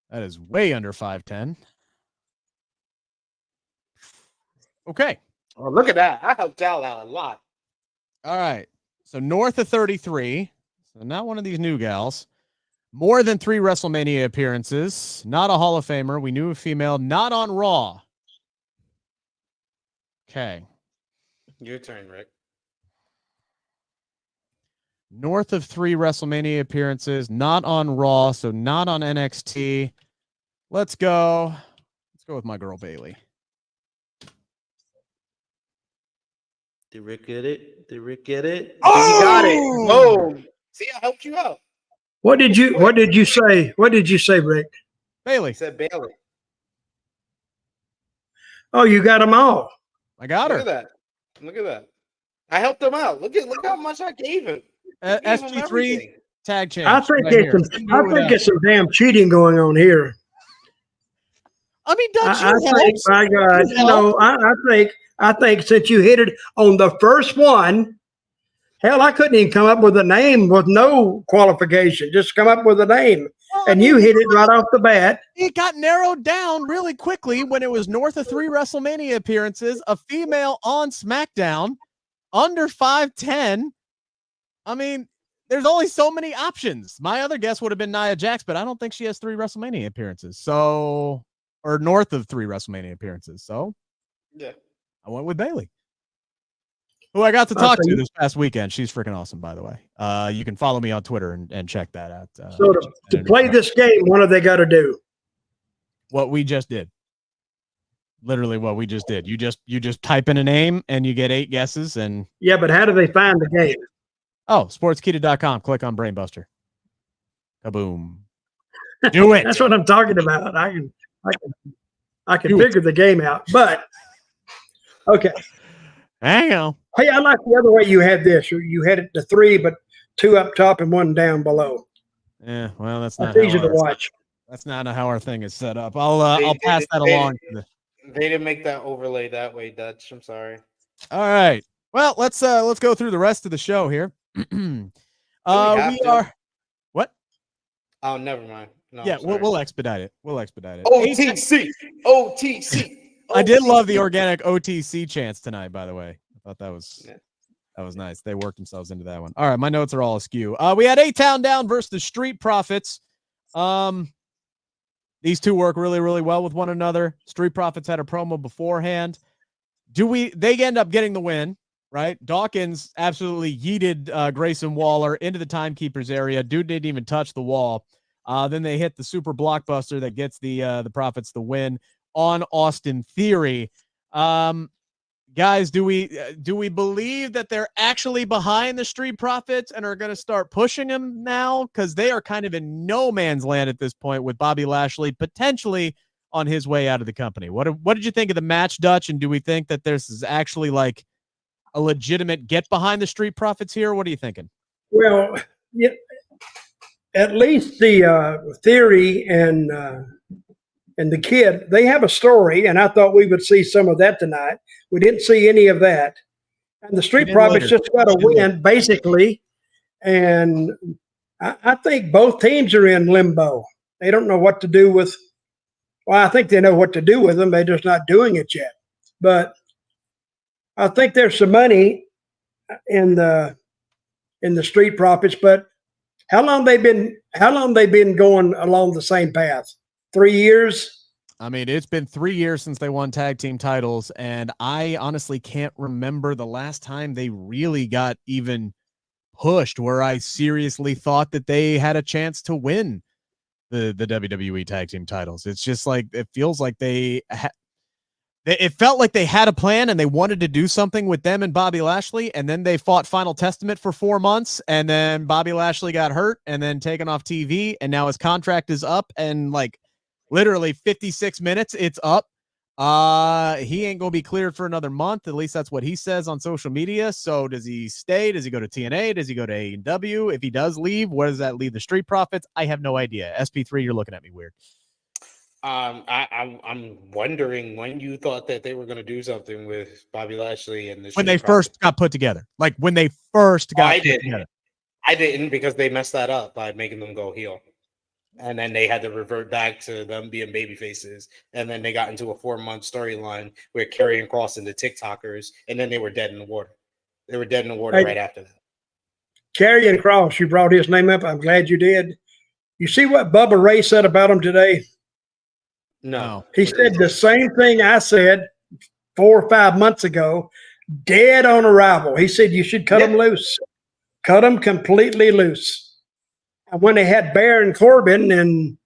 That is way under 5'10". Okay. Oh, look at that. I helped Al out a lot. All right. So north of 33. So not one of these new gals. More than 3 WrestleMania appearances. Not a Hall of Famer. We knew a female. Not on Raw. Okay. Your turn, Rick. North of 3 WrestleMania appearances. Not on Raw. So not on NXT. Let's go with my girl Bailey. Did Rick get it? Oh! You got it. Oh, see, I helped you out. What did you say? What did you say, Rick? Bailey. I said Bailey. Oh, you got them all. I got her. Look at that. I helped him out. Look how much I gave him. SG3 tag change. I think it's some damn cheating going on here. I mean, my God, no, I think since you hit it on the first one, hell, I couldn't even come up with a name with no qualification. Just come up with a name. And you hit it right off the bat. It got narrowed down really quickly when it was north of 3 WrestleMania appearances, a female on SmackDown, under 5'10". I mean, there's only so many options. My other guess would have been Nia Jax, but I don't think she has 3 WrestleMania appearances. So, or north of 3 WrestleMania appearances. So, yeah, I went with Bailey, who I got to talk to this past weekend. She's freaking awesome, by the way. You can follow me on Twitter and check that out. So to play this game, what do they got to do? What we just did. Literally what we just did. You just type in a name and you get 8 guesses. And yeah, but how do they find the game? Oh, sportskeeda.com. Click on Brainbuster. Kaboom. Do it. That's what I'm talking about. I can figure the game out. But okay. Hang on. Hey, I like the other way you had this. You had it to 3, but 2 up top and 1 down below. Yeah, well, that's not easy to watch. That's not how our thing is set up. I'll pass that along. They didn't make that overlay that way, Dutch. I'm sorry. All right. Well, let's go through the rest of the show here. We are what? Oh, never mind. No, yeah, we'll expedite it. OTC. I did love the organic OTC chants tonight, by the way. I thought that was nice. They worked themselves into that one. All right, my notes are all askew. We had A-Town Down versus the Street Profits. These two work really, really well with one another. Street Profits had a promo beforehand. They end up getting the win, right? Dawkins absolutely yeeted Grayson Waller into the timekeeper's area. Dude didn't even touch the wall. Then they hit the super blockbuster that gets the Profits the win on Austin Theory. Guys, do we believe that they're actually behind the Street Profits and are going to start pushing them now? Because they are kind of in no man's land at this point with Bobby Lashley potentially on his way out of the company. What did you think of the match, Dutch? And do we think that this is actually like a legitimate get behind the Street Profits here? What are you thinking? Well, yeah, at least the Theory and the Kid, they have a story, and I thought we would see some of that tonight. We didn't see any of that. And the Street Profits just got to win, basically. And I think both teams are in limbo. They don't know what to do with – well, I think they know what to do with them. They're just not doing it yet. But I think there's some money in the Street Profits. But how long they been going along the same path? 3 years? I mean, it's been 3 years since they won tag team titles, and I honestly can't remember the last time they really got even pushed where I seriously thought that they had a chance to win the WWE tag team titles. It's just like, it feels like it felt like they had a plan and they wanted to do something with them and Bobby Lashley, and then they fought Final Testament for 4 months, and then Bobby Lashley got hurt and then taken off TV, and now his contract is up, and like literally 56 minutes, it's up. He ain't gonna be cleared for another month. At least that's what he says on social media. So does he stay? Does he go to TNA? Does he go to AEW? If he does leave, where does that leave the Street Profits? I have no idea. SP3, you're looking at me weird. I'm wondering when you thought that they were going to do something with Bobby Lashley and the When they first got put together, like when they first got put together. I didn't, because they messed that up by making them go heel, and then they had to revert back to them being baby faces, and then they got into a 4-month storyline where Karrion Kross and the TikTokers, and then they were dead in the water. They were dead in the water right after that. Karrion Kross, you brought his name up. I'm glad you did. You see what Bubba Ray said about him today? No. He said the same thing I said 4 or 5 months ago, dead on arrival. He said you should cut him loose. Cut him completely loose. And when they had Baron Corbin and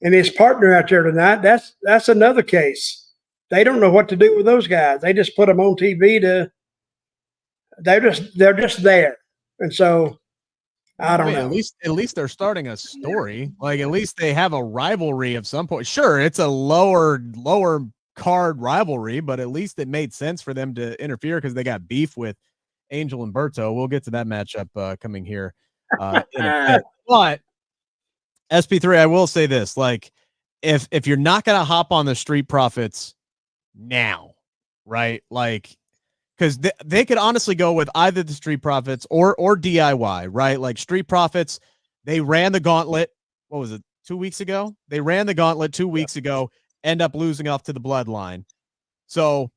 his partner out there tonight, that's another case. They don't know what to do with those guys. They just put them on TV they're just there. And so I don't know. At least they're starting a story. Like, at least they have a rivalry of some point. Sure, it's a lower card rivalry, but at least it made sense for them to interfere because they got beef with Angel and Berto. We'll get to that matchup coming here in a bit. But SP3, I will say this: like, if you're not gonna hop on the Street Profits now, right? Like, because they could honestly go with either the Street Profits or DIY, right? Like, Street Profits, they ran the gauntlet. What was it, 2 weeks ago? They ran the gauntlet 2 weeks ago, end up losing off to the Bloodline. So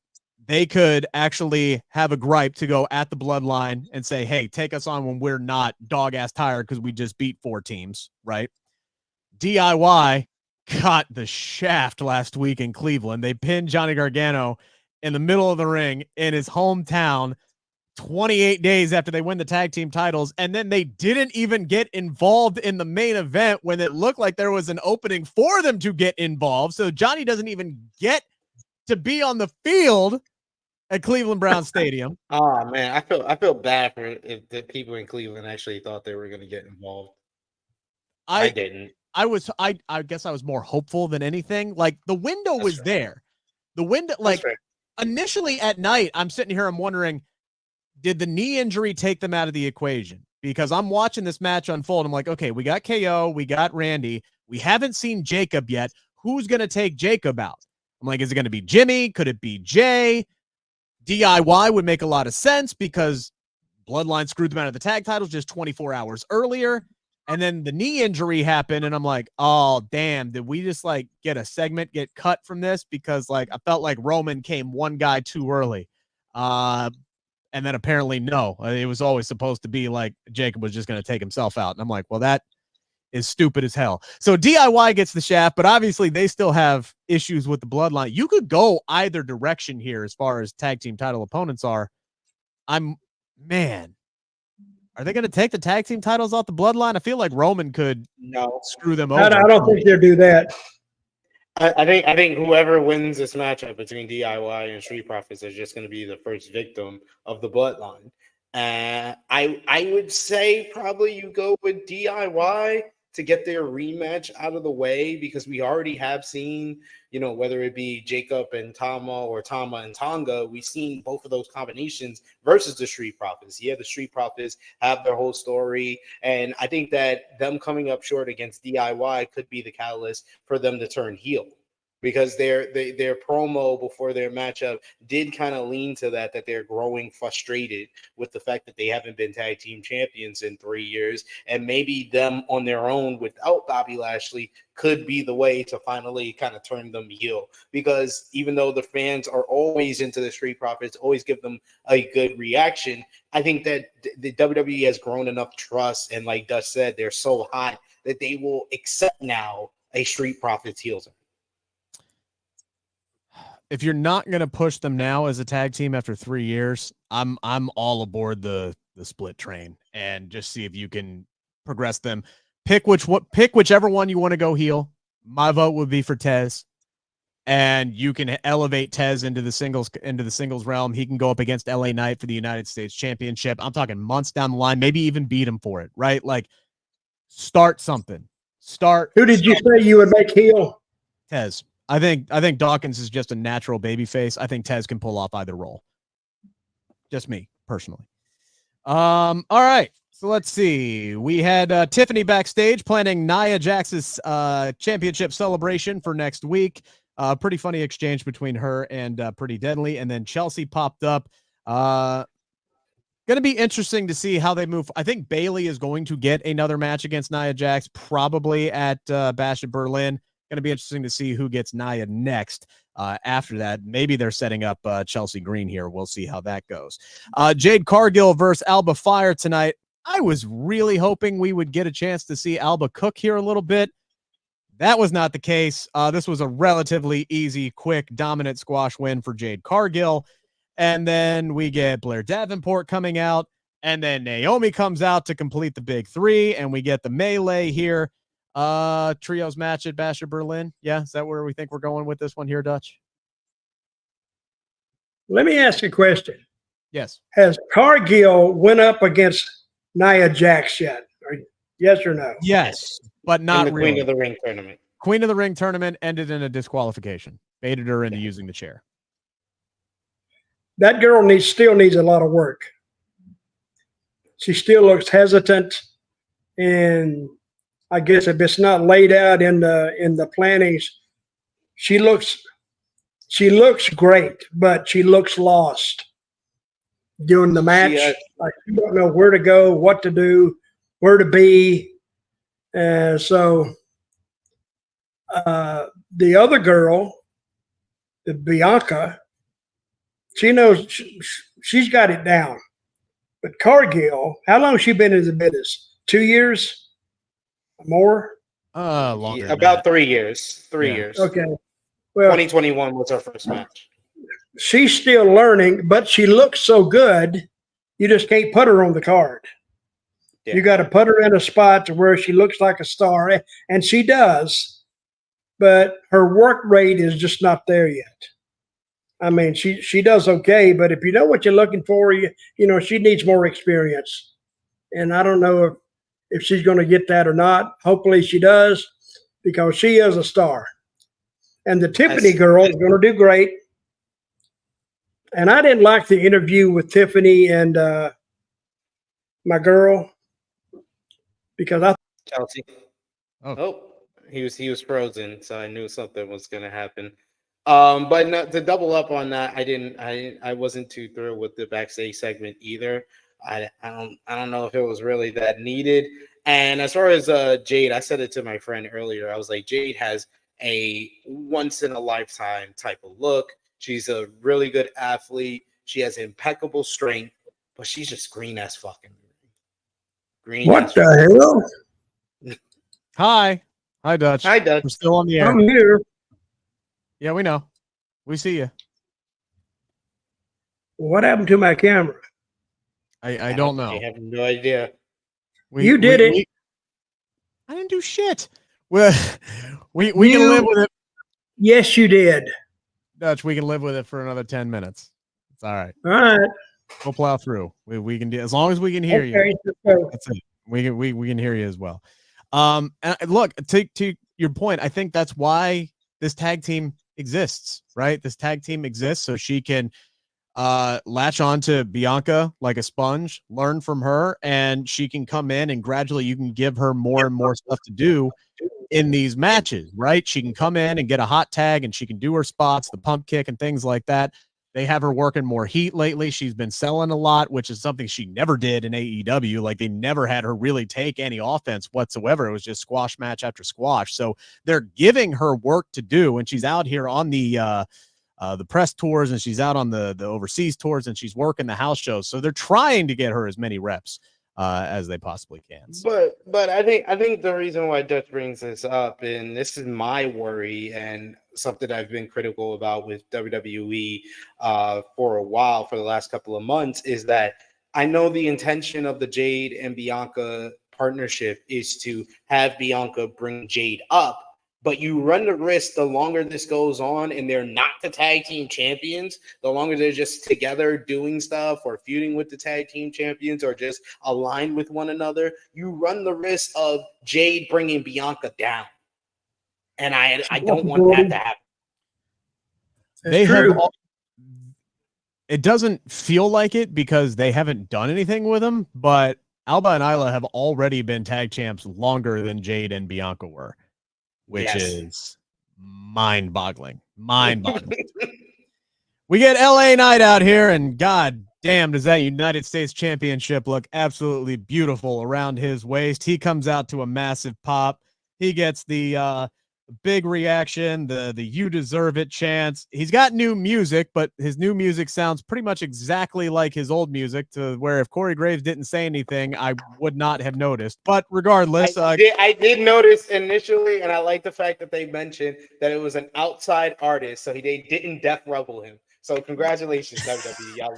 they could actually have a gripe to go at the Bloodline and say, hey, take us on when we're not dog-ass tired because we just beat 4 teams, right? DIY got the shaft last week in Cleveland. They pinned Johnny Gargano in the middle of the ring in his hometown 28 days after they win the tag team titles, and then they didn't even get involved in the main event when it looked like there was an opening for them to get involved. So Johnny doesn't even get to be on the field at Cleveland Brown Stadium. Oh man, I feel bad for if the people in Cleveland actually thought they were going to get involved. I didn't. I guess I was more hopeful than anything. Like, the window was there. The window, like, initially at night, I'm sitting here, I'm wondering, did the knee injury take them out of the equation? Because I'm watching this match unfold. I'm like, okay, we got KO, we got Randy. We haven't seen Jacob yet. Who's going to take Jacob out? I'm like, is it going to be Jimmy? Could it be Jay? DIY would make a lot of sense because Bloodline screwed them out of the tag titles just 24 hours earlier. And then the knee injury happened, and I'm like, oh, damn, did we just, like, get a segment get cut from this? Because, like, I felt like Roman came one guy too early. And then apparently, no. It was always supposed to be, like, Jacob was just going to take himself out. And I'm like, well, that is stupid as hell. So DIY gets the shaft, but obviously they still have issues with the Bloodline. You could go either direction here as far as tag team title opponents are. Are they going to take the tag team titles off the Bloodline? I feel like Roman could screw them over. I don't think they'll do that. I think whoever wins this matchup between DIY and Street Profits is just going to be the first victim of the Bloodline. I would say probably you go with DIY to get their rematch out of the way, because we already have seen, whether it be Jacob and Tama or Tama and Tonga, we've seen both of those combinations versus the Street Profits. Yeah, the Street Profits have their whole story, and I think that them coming up short against DIY could be the catalyst for them to turn heel, because their promo before their matchup did kind of lean to that they're growing frustrated with the fact that they haven't been tag team champions in 3 years, and maybe them on their own without Bobby Lashley could be the way to finally kind of turn them heel. Because even though the fans are always into the Street Profits, always give them a good reaction, I think that the WWE has grown enough trust, and like Dutch said, they're so hot that they will accept now a Street Profits heel turn. if you're not going to push them now as a tag team after 3 years, I'm all aboard the split train and just see if you can progress them. Pick whichever one you want to go heel. My vote would be for Tez, and you can elevate Tez into the singles realm. He can go up against LA Knight for the United States Championship. I'm talking months down the line, maybe even beat him for it, right? Like, start something. Who did you say you would make heel? Tez. I think Dawkins is just a natural babyface. I think Tez can pull off either role. Just me personally. All right. So let's see. We had Tiffany backstage planning Nia Jax's championship celebration for next week. Pretty funny exchange between her and Pretty Deadly. And then Chelsea popped up. Going to be interesting to see how they move. I think Bayley is going to get another match against Nia Jax, probably at Bash at Berlin. Going to be interesting to see who gets Nia next. After that, maybe they're setting up Chelsea Green here. We'll see how that goes. Jade Cargill versus Alba Fire tonight. I was really hoping we would get a chance to see Alba cook here a little bit. That was not the case. This was a relatively easy, quick, dominant squash win for Jade Cargill. And then we get Blair Davenport coming out. And then Naomi comes out to complete the big three. And we get the melee here. Trios match at Bash at Berlin. Yeah, is that where we think we're going with this one here, Dutch? Let me ask you a question. Yes. Has Cargill went up against Nia Jax yet? Yes or no? Yes, but not in the really. Queen of the Ring tournament. Queen of the Ring tournament ended in a disqualification. Baited her into using the chair. That girl still needs a lot of work. She still looks hesitant, and I guess if it's not laid out in the plannings, she looks great, but she looks lost during the match. Like she don't know where to go, what to do, where to be. So the other girl, the Bianca, she knows she's got it down. But Cargill, how long has she been in the business? 2 years? More? Longer. About 3 years. 3 years. Okay. Well, 2021 was her first match. She's still learning, but she looks so good, you just can't put her on the card. Yeah. You got to put her in a spot to where she looks like a star, and she does, but her work rate is just not there yet. I mean, she does okay, but if you know what you're looking for, you know, she needs more experience. And I don't know if she's going to get that or not. Hopefully she does, because she is a star. And the Tiffany girl is going to do great. And I didn't like the interview with Tiffany and my girl, because I Chelsea. Oh, he was frozen, so I knew something was going to happen. But not, to double up on that, I wasn't too thrilled with the backstage segment either. I don't know if it was really that needed. And as far as Jade, I said it to my friend earlier. I was like, Jade has a once in a lifetime type of look. She's a really good athlete. She has impeccable strength, but she's just green as fucking green. What the hell? Hi, Dutch. Hi, Dutch. We're still on the air. I'm here. Yeah, we know. We see you. What happened to my camera? I don't know. I have no idea. You did it. I didn't do shit. Well, we can live with it. Yes, you did. Dutch, we can live with it for another 10 minutes. It's all right. All right. We'll plow through. We can do, as long as we can hear you. That's it. We can hear you as well. And look, to your point, I think that's why this tag team exists, right? This tag team exists so she can latch on to Bianca like a sponge, learn from her, and she can come in and gradually you can give her more and more stuff to do in these matches, right? She can come in and get a hot tag and she can do her spots, the pump kick and things like that. They have her working more heat lately. She's been selling a lot, which is something she never did in AEW. Like, they never had her really take any offense whatsoever. It was just squash match after squash. So they're giving her work to do, and she's out here on the press tours, and she's out on the overseas tours, and she's working the house shows. So they're trying to get her as many reps as they possibly can. But I think the reason why Dutch brings this up, and this is my worry and something I've been critical about with WWE for a while, for the last couple of months, is that I know the intention of the Jade and Bianca partnership is to have Bianca bring Jade up. But you run the risk the longer this goes on and they're not the tag team champions, the longer they're just together doing stuff or feuding with the tag team champions or just aligned with one another, you run the risk of Jade bringing Bianca down. And I don't want that to happen. They have it doesn't feel like it because they haven't done anything with them, but Alba and Isla have already been tag champs longer than Jade and Bianca were. Which is mind-boggling. Mind-boggling. We get LA Knight out here, and god damn, does that United States Championship look absolutely beautiful around his waist. He comes out to a massive pop. He gets the big reaction, the "you deserve it" chants. He's got new music, but his new music sounds pretty much exactly like his old music, to where if Corey Graves didn't say anything, I would not have noticed. But regardless, I did notice initially, and I like the fact that they mentioned that it was an outside artist, so they didn't death rebel him. So congratulations, WWE, y'all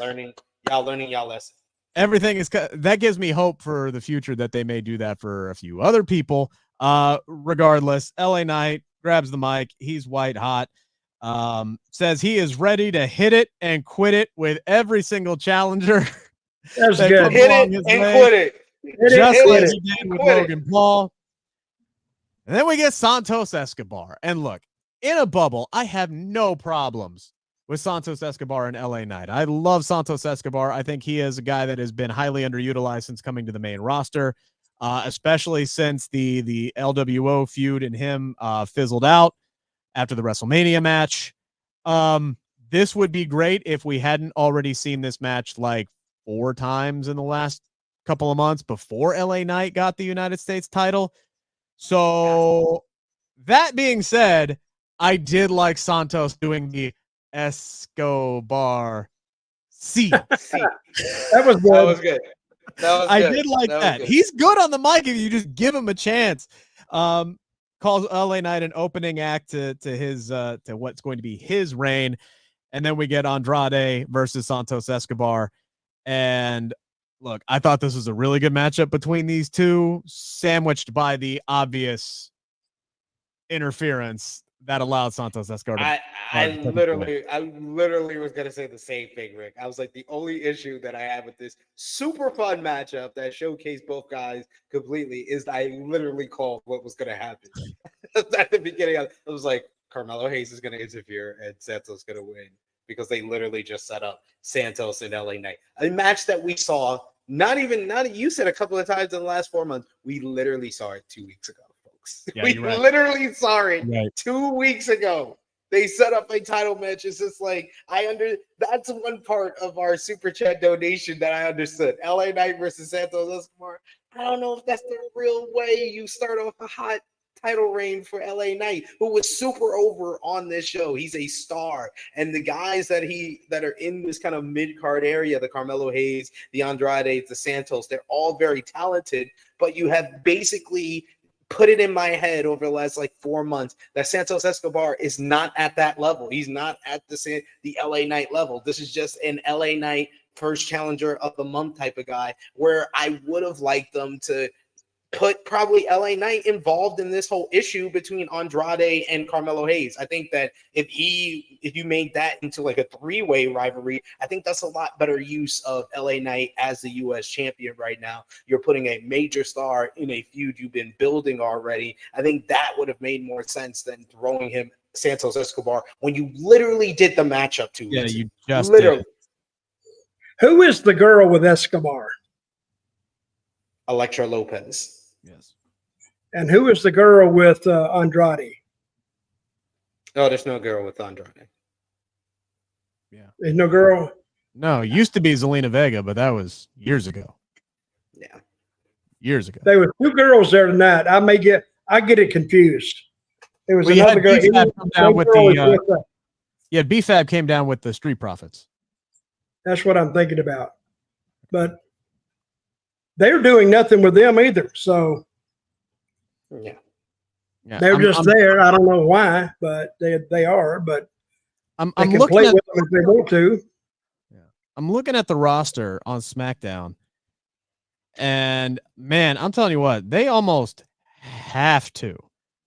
learning y'all lesson. Everything is that gives me hope for the future that they may do that for a few other people. Regardless, LA Knight grabs the mic. He's white hot. Says he is ready to hit it and quit it with every single challenger. That's good. Hit it and quit it. Just like he did with Logan Paul. And then we get Santos Escobar. And look, in a bubble, I have no problems with Santos Escobar and LA Knight. I love Santos Escobar. I think he is a guy that has been highly underutilized since coming to the main roster. Especially since the LWO feud and him fizzled out after the WrestleMania match. This would be great if we hadn't already seen this match like 4 times in the last couple of months before LA Knight got the United States title. So that being said, I did like Santos doing the Escobar C. That was good. That was good. I did like that. He's good on the mic if you just give him a chance. Calls LA Knight an opening act to his to what's going to be his reign, and then we get Andrade versus Santos Escobar. And look, I thought this was a really good matchup between these two, sandwiched by the obvious interference that allowed Santos Escobar to I literally was gonna say the same thing, Rick. I was like, the only issue that I have with this super fun matchup that showcased both guys completely is I literally called what was gonna happen at the beginning. I was like, Carmelo Hayes is gonna interfere and Santos is gonna win because they literally just set up Santos and LA Knight, a match that we saw not you said a couple of times in the last 4 months. We literally saw it 2 weeks ago. Yeah, we literally saw it 2 weeks ago. They set up a title match. It's just like that's one part of our super chat donation that I understood. LA Knight versus Santos Escobar. I don't know if that's the real way you start off a hot title reign for LA Knight, who was super over on this show. He's a star. And the guys that are in this kind of mid-card area, the Carmelo Hayes, the Andrade, the Santos, they're all very talented, but you have basically put it in my head over the last like 4 months that Santos Escobar is not at that level. He's not at the LA Knight level. This is just an LA Knight first challenger of the month type of guy, where I would have liked them to put probably LA Knight involved in this whole issue between Andrade and Carmelo Hayes. I think that if you made that into like a 3-way rivalry, I think that's a lot better use of LA Knight as the US champion right now. You're putting a major star in a feud you've been building already. I think that would have made more sense than throwing him Santos Escobar when you literally did the matchup 2 weeks. You just literally. did. Who is the girl with Escobar? Elektra Lopez. Yes. And who is the girl with Andrade? Oh, there's no girl with Andrade. Yeah. There's no girl? No, it used to be Zelina Vega, but that was years ago. Yeah. Years ago. There were 2 girls there tonight. I get it confused. There was another girl. B-Fab came down with the Street Profits. That's what I'm thinking about. But they're doing nothing with them either. So Yeah. they're just there. I don't know why, but they are. But I'm they can looking play at with them if they want to. I'm looking at the roster on SmackDown, and man, I'm telling you what, they almost have to.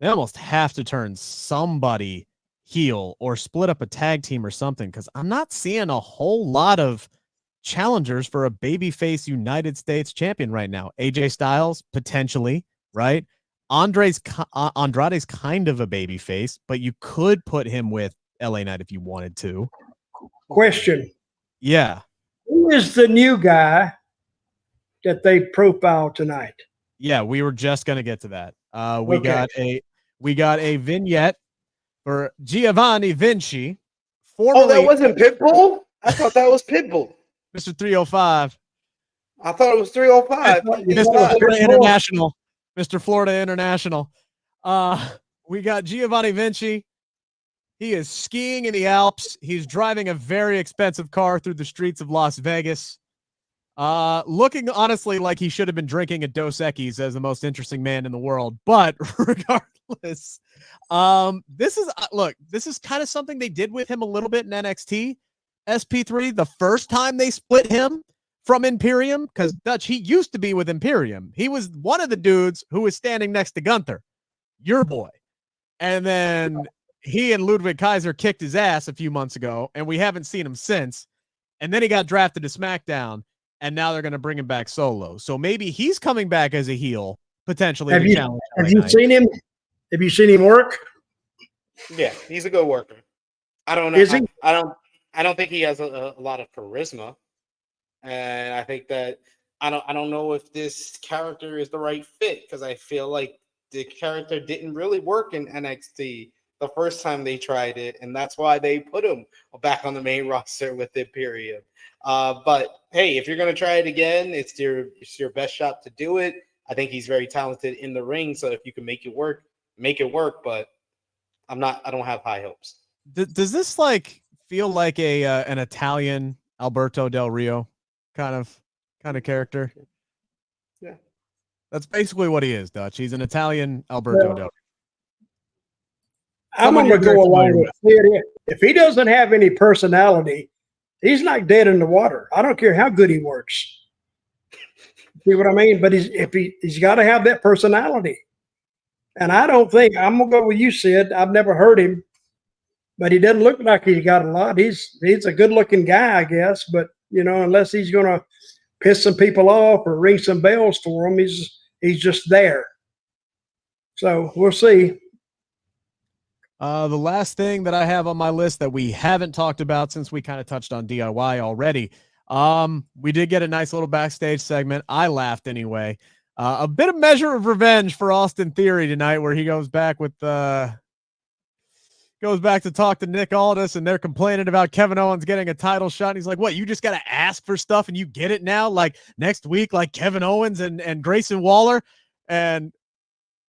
They almost have to turn somebody heel or split up a tag team or something, because I'm not seeing a whole lot of challengers for a babyface United States champion right now. AJ Styles, potentially, right? Andrade's kind of a babyface, but you could put him with LA Knight if you wanted to. Question. Yeah. Who is the new guy that they profiled tonight? Yeah, we were just gonna get to that. Okay. We got a vignette for Giovanni Vinci, Oh, formerly that wasn't Pitbull? I thought that was Pitbull. Mr. 305, I thought it was 305. You Mr. thought it was Florida Pitbull? International, Mr. Florida International. We got Giovanni Vinci. He is skiing in the Alps. He's driving a very expensive car through the streets of Las Vegas. Looking honestly like he should have been drinking at Dos Equis as the most interesting man in the world. But regardless, this is kind of something they did with him a little bit in NXT. SP3, the first time they split him from Imperium, because Dutch, he used to be with Imperium. He was one of the dudes who was standing next to Gunther, your boy. And then he and Ludwig Kaiser kicked his ass a few months ago, and we haven't seen him since. And then he got drafted to SmackDown, and now they're going to bring him back solo. So maybe he's coming back as a heel, potentially. Have you seen him? Have you seen him work? Yeah, he's a good worker. I don't know. Is he? I don't think he has a lot of charisma, and I think that I don't know if this character is the right fit, because I feel like the character didn't really work in NXT the first time they tried it, and that's why they put him back on the main roster with Imperium. But hey, if you're gonna try it again, it's your best shot to do it. I think he's very talented in the ring, so if you can make it work, make it work. But I don't have high hopes. Does this like feel like an Italian Alberto Del Rio kind of character? Yeah, that's basically what he is, Dutch. He's an Italian Alberto Del Rio. I'm going to go along with it. If he doesn't have any personality, he's not dead in the water. I don't care how good he works. See what I mean? But he's got to have that personality. And I don't think, I'm going to go with you, Sid. I've never heard him, but he doesn't look like he's got a lot. He's a good-looking guy, I guess. But, unless he's going to piss some people off or ring some bells for him, he's just there. So we'll see. The last thing that I have on my list that we haven't talked about, since we kind of touched on DIY already, we did get a nice little backstage segment. I laughed anyway. A bit of measure of revenge for Austin Theory tonight, where he goes back to talk to Nick Aldis, and they're complaining about Kevin Owens getting a title shot. And he's like, what, you just got to ask for stuff and you get it now? Like next week, like Kevin Owens and Grayson Waller? And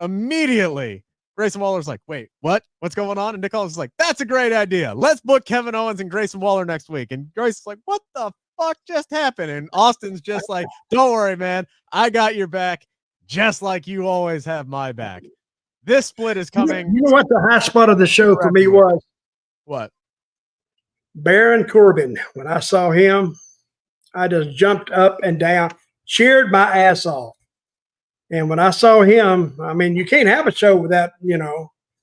immediately Grayson Waller's like, wait, what? What's going on? And Nick Aldis is like, that's a great idea. Let's book Kevin Owens and Grayson Waller next week. And Grayson's like, what the fuck just happened? And Austin's just like, don't worry, man. I got your back, just like you always have my back. This split is coming. You know what the high spot of the show for me was? What? Baron Corbin. When I saw him, I just jumped up and down, cheered my ass off. And when I saw him, I mean, you can't have a show without,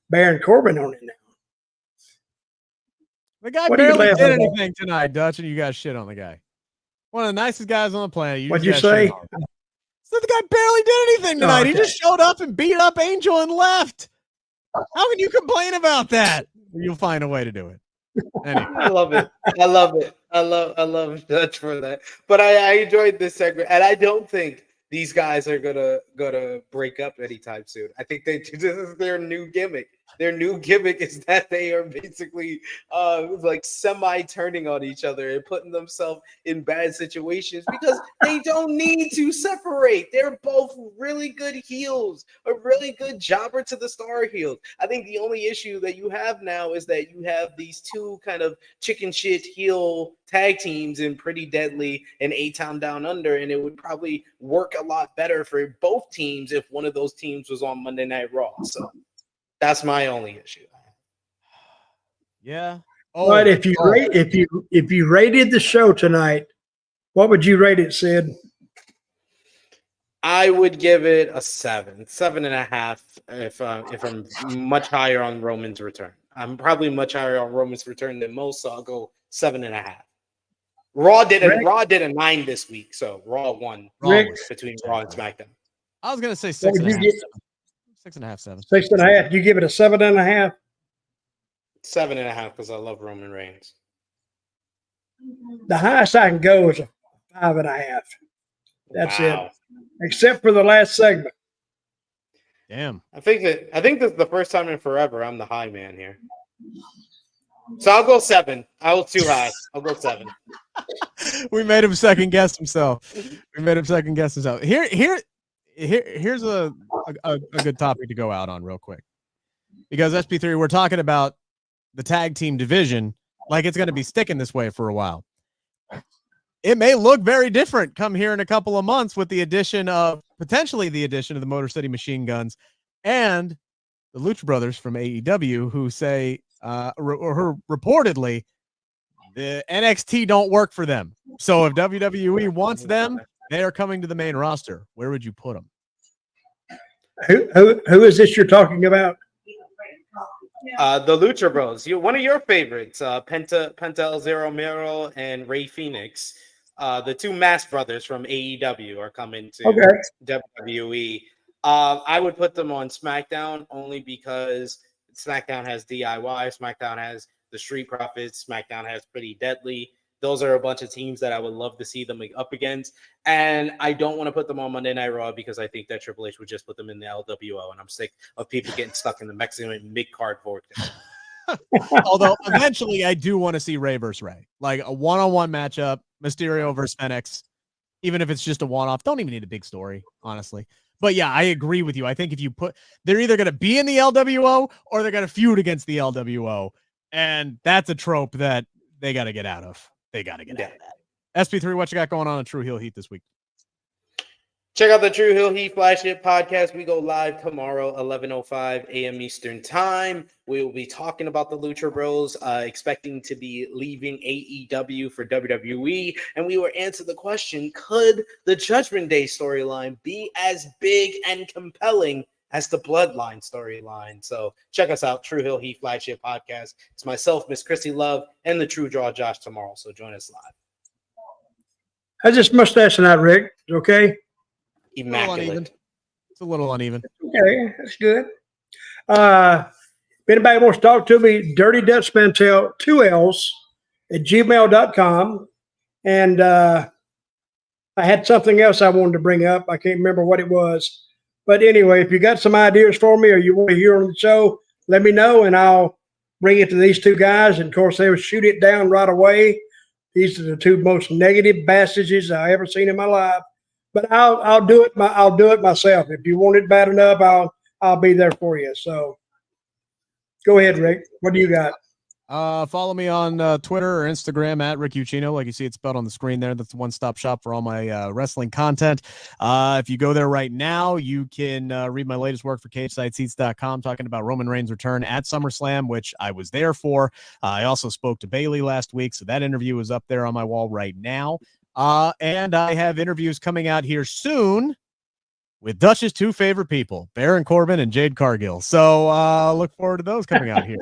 Baron Corbin on it now. The guy barely did anything tonight, Dutch, and you guys shit on the guy. One of the nicest guys on the planet. What'd you say? So the guy barely did anything tonight. Okay. He just showed up and beat up Angel and left. How can you complain about that? You'll find a way to do it. Anyway. I love it. I love Dutch for that. But I enjoyed this segment, and I don't think these guys are gonna break up anytime soon. I think this is their new gimmick. Their new gimmick is that they are basically like semi-turning on each other and putting themselves in bad situations because they don't need to separate. They're both really good heels, a really good jobber to the star heels. I think the only issue that you have now is that you have these two kind of chicken shit heel tag teams in Pretty Deadly and A-Town Down Under, and it would probably work a lot better for both teams if one of those teams was on Monday Night Raw. So that's my only issue. Yeah. But if you rated the show tonight, what would you rate it, Sid? I would give it a 7.5 if I'm much higher on Roman's return. I'm probably much higher on Roman's return than most, so I'll go 7.5. Raw did a 9 this week, so Raw won between Raw and SmackDown. I was gonna say 6.5. 6.5, 7. 6.5. You give it a 7.5. 7.5 because I love Roman Reigns. The highest I can go is a 5.5. That's Wow. it. Except for the last segment. Damn. I think this is the first time in forever I'm the high man here. So I'll go 7. I was too high. I'll go 7. We made him second guess himself. Here's a good topic to go out on real quick. Because SP3, we're talking about the tag team division like it's going to be sticking this way for a while. It may look very different come here in a couple of months with potentially the addition of the Motor City Machine Guns and the Lucha Brothers from AEW, who say, reportedly, the NXT don't work for them. So if WWE wants them, they are coming to the main roster. Where would you put them? Who is this you're talking about? The Lucha Bros. One of your favorites, Penta El Zero Miedo and Rey Fenix. The two Mass brothers from AEW are coming to WWE. I would put them on SmackDown only because SmackDown has DIY, SmackDown has the Street Profits, SmackDown has Pretty Deadly. Those are a bunch of teams that I would love to see them up against. And I don't want to put them on Monday Night Raw because I think that Triple H would just put them in the LWO. And I'm sick of people getting stuck in the Mexican mid-card vortex. Although eventually I do want to see Rey versus Rey. Like a one-on-one matchup, Mysterio versus Fenix. Even if it's just a one-off. Don't even need a big story, honestly. But yeah, I agree with you. I think if you they're either going to be in the LWO or they're going to feud against the LWO. And that's a trope that they got to get out of. They got to get out of that. SP3, what you got going on in True Heel Heat this week? Check out the True Heel Heat Flagship podcast. We go live tomorrow, 11:05 a.m. Eastern Time. We will be talking about the Lucha Bros, expecting to be leaving AEW for WWE. And we will answer the question, could the Judgment Day storyline be as big and compelling as the Bloodline storyline? So check us out, True Heel Heat Flagship podcast. It's myself, Miss Chrissy Love, and the True Draw Josh tomorrow. So join us live. How's this mustache tonight, Rick? Okay? Immaculate. It's a little uneven. Okay, that's good. If anybody wants to talk to me, Dirty Dutch Mantell, 2 L's, at gmail.com. And I had something else I wanted to bring up. I can't remember what it was. But anyway, if you got some ideas for me or you want to hear on the show, let me know and I'll bring it to these two guys. And of course, they will shoot it down right away. These are the two most negative bastards I ever seen in my life. But I'll do it. I'll do it myself. If you want it bad enough, I'll be there for you. So go ahead, Rick. What do you got? Follow me on Twitter or Instagram at Rick Ucchino. Like you see, it's spelled on the screen there. That's the one-stop shop for all my wrestling content. If you go there right now, you can read my latest work for CageSideSeats.com talking about Roman Reigns' return at SummerSlam, which I was there for. I also spoke to Bayley last week, so that interview is up there on my wall right now. And I have interviews coming out here soon with Dutch's two favorite people, Baron Corbin and Jade Cargill. So look forward to those coming out here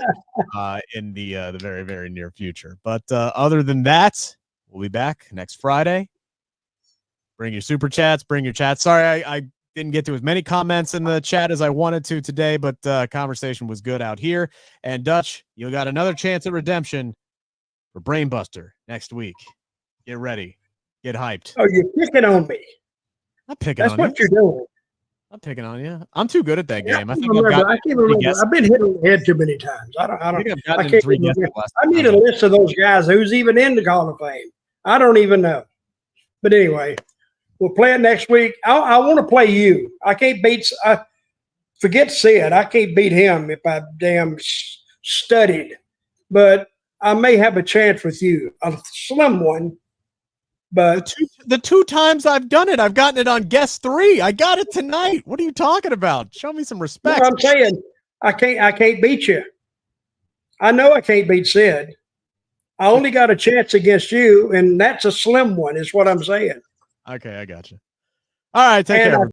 in the very, very near future. But other than that, we'll be back next Friday. Bring your super chats, bring your chats. Sorry, I didn't get to as many comments in the chat as I wanted to today, but conversation was good out here. And Dutch, you got another chance at redemption for Brainbuster next week. Get ready. Get hyped. Oh, you're picking on me. I'm picking That's on what you. you're doing. I'm taking on you. I'm too good at that game. I think I can't remember. I've been hit on the head too many times. I think I've gotten can't in 3 remember. guesses last I need a list of those guys who's even in the Hall of Fame. I don't even know. But anyway, we'll play it next week. I want to play you. I can't beat. Forget Sid. I can't beat him if I damn studied. But I may have a chance with you, a slim one. But the two times I've done it, I've gotten it on guest 3. I got it tonight. What are you talking about? Show me some respect. No, I'm saying I can't beat you. I know I can't beat Sid. I only got a chance against you, and that's a slim one, is what I'm saying. Okay, I got you. All right, take care.